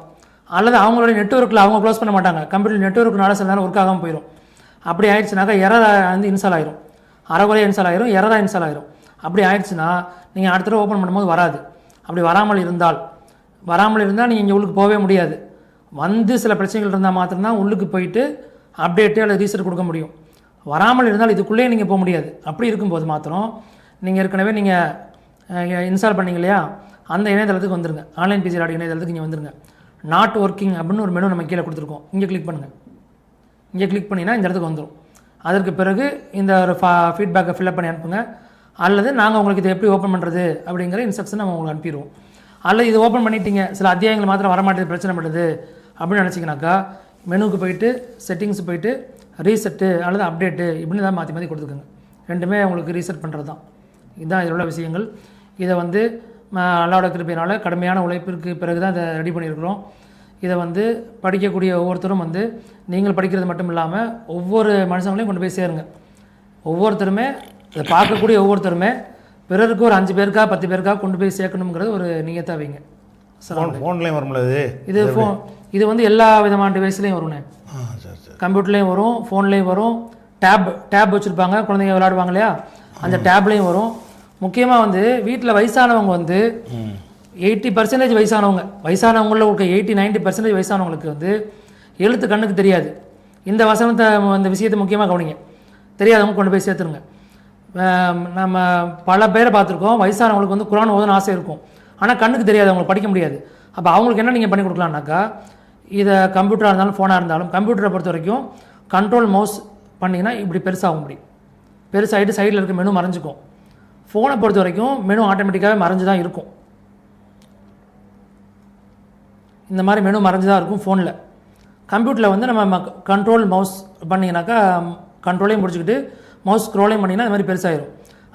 அல்லது அவங்களுடைய நெட்வொர்க்கில் அவங்க க்ளோஸ் பண்ண மாட்டாங்க, கம்ப்யூட்டர் நெட்வொர்க்குனால சில நேரம் ஒர்க் ஆகாமல் போயிடும். அப்படி ஆயிடுச்சுனாக்கா எரராக வந்து இன்ஸ்டால் ஆயிரும், அரைகுறையாக இன்ஸ்டால் ஆயிரும், எரராக இன்ஸ்டால் ஆயிரும். அப்படி ஆயிடுச்சுன்னா நீங்கள் அடுத்த தடவை ஓப்பன் பண்ணும்போது வராது. அப்படி வராமல் இருந்தால் நீங்கள் இங்கே உள்ளுக்கு போகவே முடியாது. வந்து சில பிரச்சனைகள் இருந்தால் மாத்திரம்தான் உள்ளுக்கு போயிட்டு அப்டேட்டு அல்லது ரீசெட் கொடுக்க முடியும். வராமல் இருந்தால் இதுக்குள்ளேயே நீங்கள் போக முடியாது. அப்படி இருக்கும்போது மாத்திரம் நீங்கள் ஏற்கனவே நீங்கள் இன்ஸ்டால் பண்ணிங்க இல்லையா, அந்த இணையதளத்துக்கு வந்துருங்க. ஆன்லைன் பிசி டாட் இணையதளத்துக்கு இங்கே வந்துருங்க. நாட் ஒர்க்கிங் அப்படின்னு ஒரு மெனு நம்ம கீழே கொடுத்துருக்கோம், இங்கே கிளிக் பண்ணுங்கள். இங்கே கிளிக் பண்ணிங்கன்னா இந்த இடத்துக்கு வந்துடும். அதற்கு பிறகு இந்த ஒரு ஃபீட்பேக்கை ஃபில்அப் பண்ணி அனுப்புங்க. அல்லது நாங்கள் உங்களுக்கு இதை எப்படி ஓப்பன் பண்ணுறது அப்படிங்கிற இன்ஸ்ட்ரக்ஷன் நம்ம உங்களுக்கு அனுப்பிடுவோம். அல்லது இது ஓப்பன் பண்ணிட்டீங்க, சில அத்தியாயங்கள் மாத்திரம் வரமாட்டேது, பிரச்சனை பண்ணுது அப்படின்னு நினச்சிங்கனாக்கா மெனுவுக்கு போயிட்டு செட்டிங்ஸ் போயிட்டு ரீசெட்டு அல்லது அப்டேட்டு இப்படின்னு தான் மாற்றி கொடுத்துக்கோங்க. ரெண்டுமே உங்களுக்கு ரீசெட் பண்ணுறது தான். இதுதான் இதில் உள்ள விஷயங்கள். இதை வந்து அல்லாஹ்வுடைய கிருபையினால் கடுமையான உழைப்பிற்கு பிறகு தான் இதை ரெடி பண்ணியிருக்கிறோம். இதை வந்து படிக்கக்கூடிய ஒவ்வொருத்தரும் வந்து நீங்கள் படிக்கிறது மட்டும் இல்லாமல் ஒவ்வொரு மனுஷங்களையும் கொண்டு போய் சேருங்க. ஒவ்வொருத்தருமே இதை பார்க்கக்கூடிய ஒவ்வொருத்தருமே பிறருக்கு ஒரு 5 பேருக்கா 10 பேருக்கா கொண்டு போய் சேர்க்கணுங்கிறது ஒரு நியத்தாக வைங்க. ஃபோன்லேயும் வரும்ல இது வந்து எல்லா விதமான டிவைஸ்லேயும் வரும்ண்ணே. கம்ப்யூட்டர்லேயும் வரும், ஃபோன்லேயும் வரும், டேப் வச்சுருப்பாங்க, குழந்தைங்க விளையாடுவாங்க இல்லையா, அந்த டேப்லேயும் வரும். முக்கியமாக வந்து வீட்டில் வயசானவங்க வந்து 80% வயசானவங்களில் இருக்க 80-90% வயசானவங்களுக்கு வந்து எழுத்து கண்ணுக்கு தெரியாது. இந்த வசனத்தை அந்த விஷயத்தை முக்கியமாக கவனிங்க. தெரியாதவங்க கொண்டு போய் சேர்த்துருங்க. நம்ம பல பேரை பார்த்துருக்கோம், வயசானவங்களுக்கு வந்து குர்ஆன் ஓதணும் ஆசை இருக்கும், ஆனால் கண்ணுக்கு தெரியாது, அவங்களுக்கு படிக்க முடியாது. அப்போ அவங்களுக்கு என்ன நீங்கள் பண்ணி கொடுக்கலான்னாக்கா, இதை கம்ப்யூட்டராக இருந்தாலும் ஃபோனாக இருந்தாலும், கம்ப்யூட்டரை பொறுத்த வரைக்கும் கண்ட்ரோல் மவுஸ் பண்ணிங்கன்னா இப்படி பெருசாகும், முடியும் பெருசாகிட்டு சைடில் இருக்க மெனு மறைஞ்சிக்கும். ஃபோனை பொறுத்த வரைக்கும் மெனு ஆட்டோமேட்டிக்காகவே மறைஞ்சு தான் இருக்கும். இந்த மாதிரி மெனு மறைஞ்சு தான் இருக்கும் ஃபோனில். கம்ப்யூட்டரில் வந்து நம்ம கண்ட்ரோல் மவுஸ் பண்ணிங்கனாக்கா கண்ட்ரோலையும் முடிச்சுக்கிட்டு மவுஸ் ஸ்க்ரோலையும் பண்ணிங்கன்னா இந்த மாதிரி பெருசாகிடும்.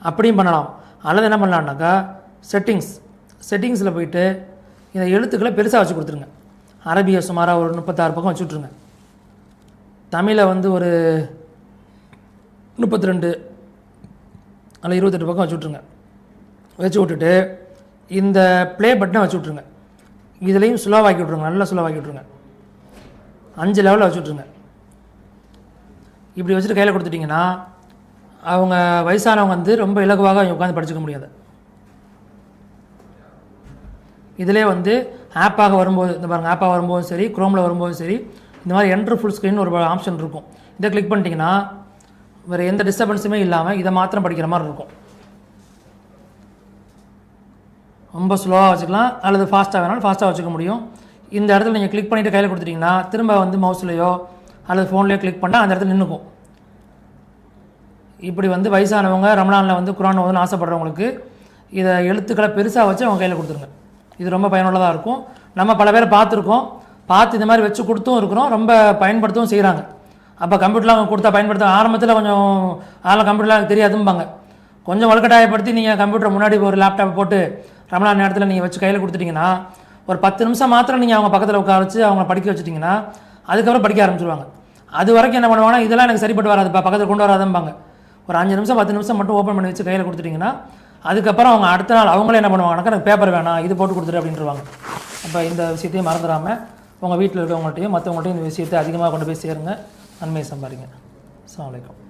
அப்படியும் பண்ணலாம். அல்லது என்ன பண்ணலான்னாக்கா செட்டிங்ஸில் போயிட்டு இந்த எழுத்துக்களை பெருசாக வச்சு கொடுத்துருங்க. அரபியை சுமாராக ஒரு 36 பக்கம் வச்சு விட்ருங்க. தமிழை வந்து ஒரு 32 அல்ல 28 பக்கம் வச்சு விட்ருங்க. வச்சு விட்டுட்டு இந்த ப்ளே பட்டனை வச்சு விட்ருங்க. இதுலேயும் ஸ்லோவாக்கி விட்ருங்க, நல்லா ஸ்லோவாக்கி விட்ருங்க. 5 லெவலில் வச்சு விட்ருங்க. இப்படி வச்சுட்டு கையில் கொடுத்துட்டிங்கன்னா அவங்க வயசானவங்க வந்து ரொம்ப இலகுவாக அவங்க உட்காந்து படிச்சுக்க முடியாது. இதிலே வந்து ஆப்பாக வரும்போது இந்த பாருங்கள், ஆப்பாக வரும்போதும் சரி, குரோமில் வரும்போதும் சரி, இந்த மாதிரி என்ட்ரு ஃபுல் ஸ்க்ரீன் ஒரு ஆப்ஷன் இருக்கும். இதை கிளிக் பண்ணிட்டீங்கன்னா வேறு எந்த டிஸ்டர்பன்ஸுமே இல்லாமல் இதை மாத்திரம் படிக்கிற மாதிரி இருக்கும். ரொம்ப ஸ்லோவாக வச்சுக்கலாம், அல்லது ஃபாஸ்ட்டாக வேணாலும் ஃபாஸ்ட்டாக வச்சுக்க முடியும். இந்த இடத்துல நீங்கள் கிளிக் பண்ணிவிட்டு கையில் கொடுத்துட்டிங்கன்னா திரும்ப வந்து மவுஸ்லையோ அல்லது ஃபோன்லேயோ கிளிக் பண்ணால் அந்த இடத்துல நின்றுக்கும். இப்படி வந்து வயசானவங்க ரமலானில் வந்து குர்ஆன் ஓதணும்னு ஆசைப்படுறவங்களுக்கு இதை எழுத்துக்களை பெருசாக வச்சு அவங்க கையில் கொடுத்துருங்க. இது ரொம்ப பயனுள்ளதாக இருக்கும். நம்ம பல பேரை பார்த்து இந்த மாதிரி வச்சு கொடுத்தும் இருக்கிறோம், ரொம்ப பயன்படுத்தவும் செய்கிறாங்க. அப்போ கம்ப்யூட்டர்லாம் அவங்க கொடுத்தா பயன்படுத்த ஆரம்பத்தில் கொஞ்சம் அதெல்லாம் கம்ப்யூட்டர்லாம் எனக்கு தெரியாதும்பாங்க. கொஞ்சம் வலுக்கட்டாயப்படுத்தி நீங்கள் கம்ப்யூட்டர் முன்னாடி ஒரு லேப்டாப் போட்டு ரமலான் நேரத்தில் நீங்கள் வச்சு கையில் கொடுத்துட்டிங்கன்னா ஒரு 10 நிமிஷம் மாத்திரம் நீங்கள் அவங்க பக்கத்தில் உட்கார வச்சு அவங்கள படிக்க வச்சுட்டிங்கன்னா அதுக்கப்புறம் படிக்க ஆரம்பிச்சிருவாங்க. அது வரைக்கும் என்ன பண்ணுவாங்கன்னா, இதெல்லாம் எனக்கு சரிப்பட்டு வராதுப்பா, பக்கத்தில் கொண்டு வராதும்பாங்க. ஒரு 5 நிமிஷம் 10 நிமிஷம் மட்டும் ஓப்பன் பண்ணி வச்சு கையில் கொடுத்துட்டிங்கன்னா அதுக்கப்புறம் அவங்க அடுத்த நாள் அவங்களே என்ன பண்ணுவாங்கனாக்கா, எனக்கு பேப்பர் வேணாம், இது போட்டு கொடுத்துரு அப்படின்ட்டுருவாங்க. அப்போ இந்த விஷயத்தையும் மறந்துடாமல் உங்கள் வீட்டில் இருக்கிறவங்கள்ட்டையும் மற்றவங்கள்ட்டையும் இந்த விஷயத்தை அதிகமாக கொண்டு போய் சேருங்க, நன்மையை சம்பாதிங்க. அஸ்ஸலாமு அலைக்கும்.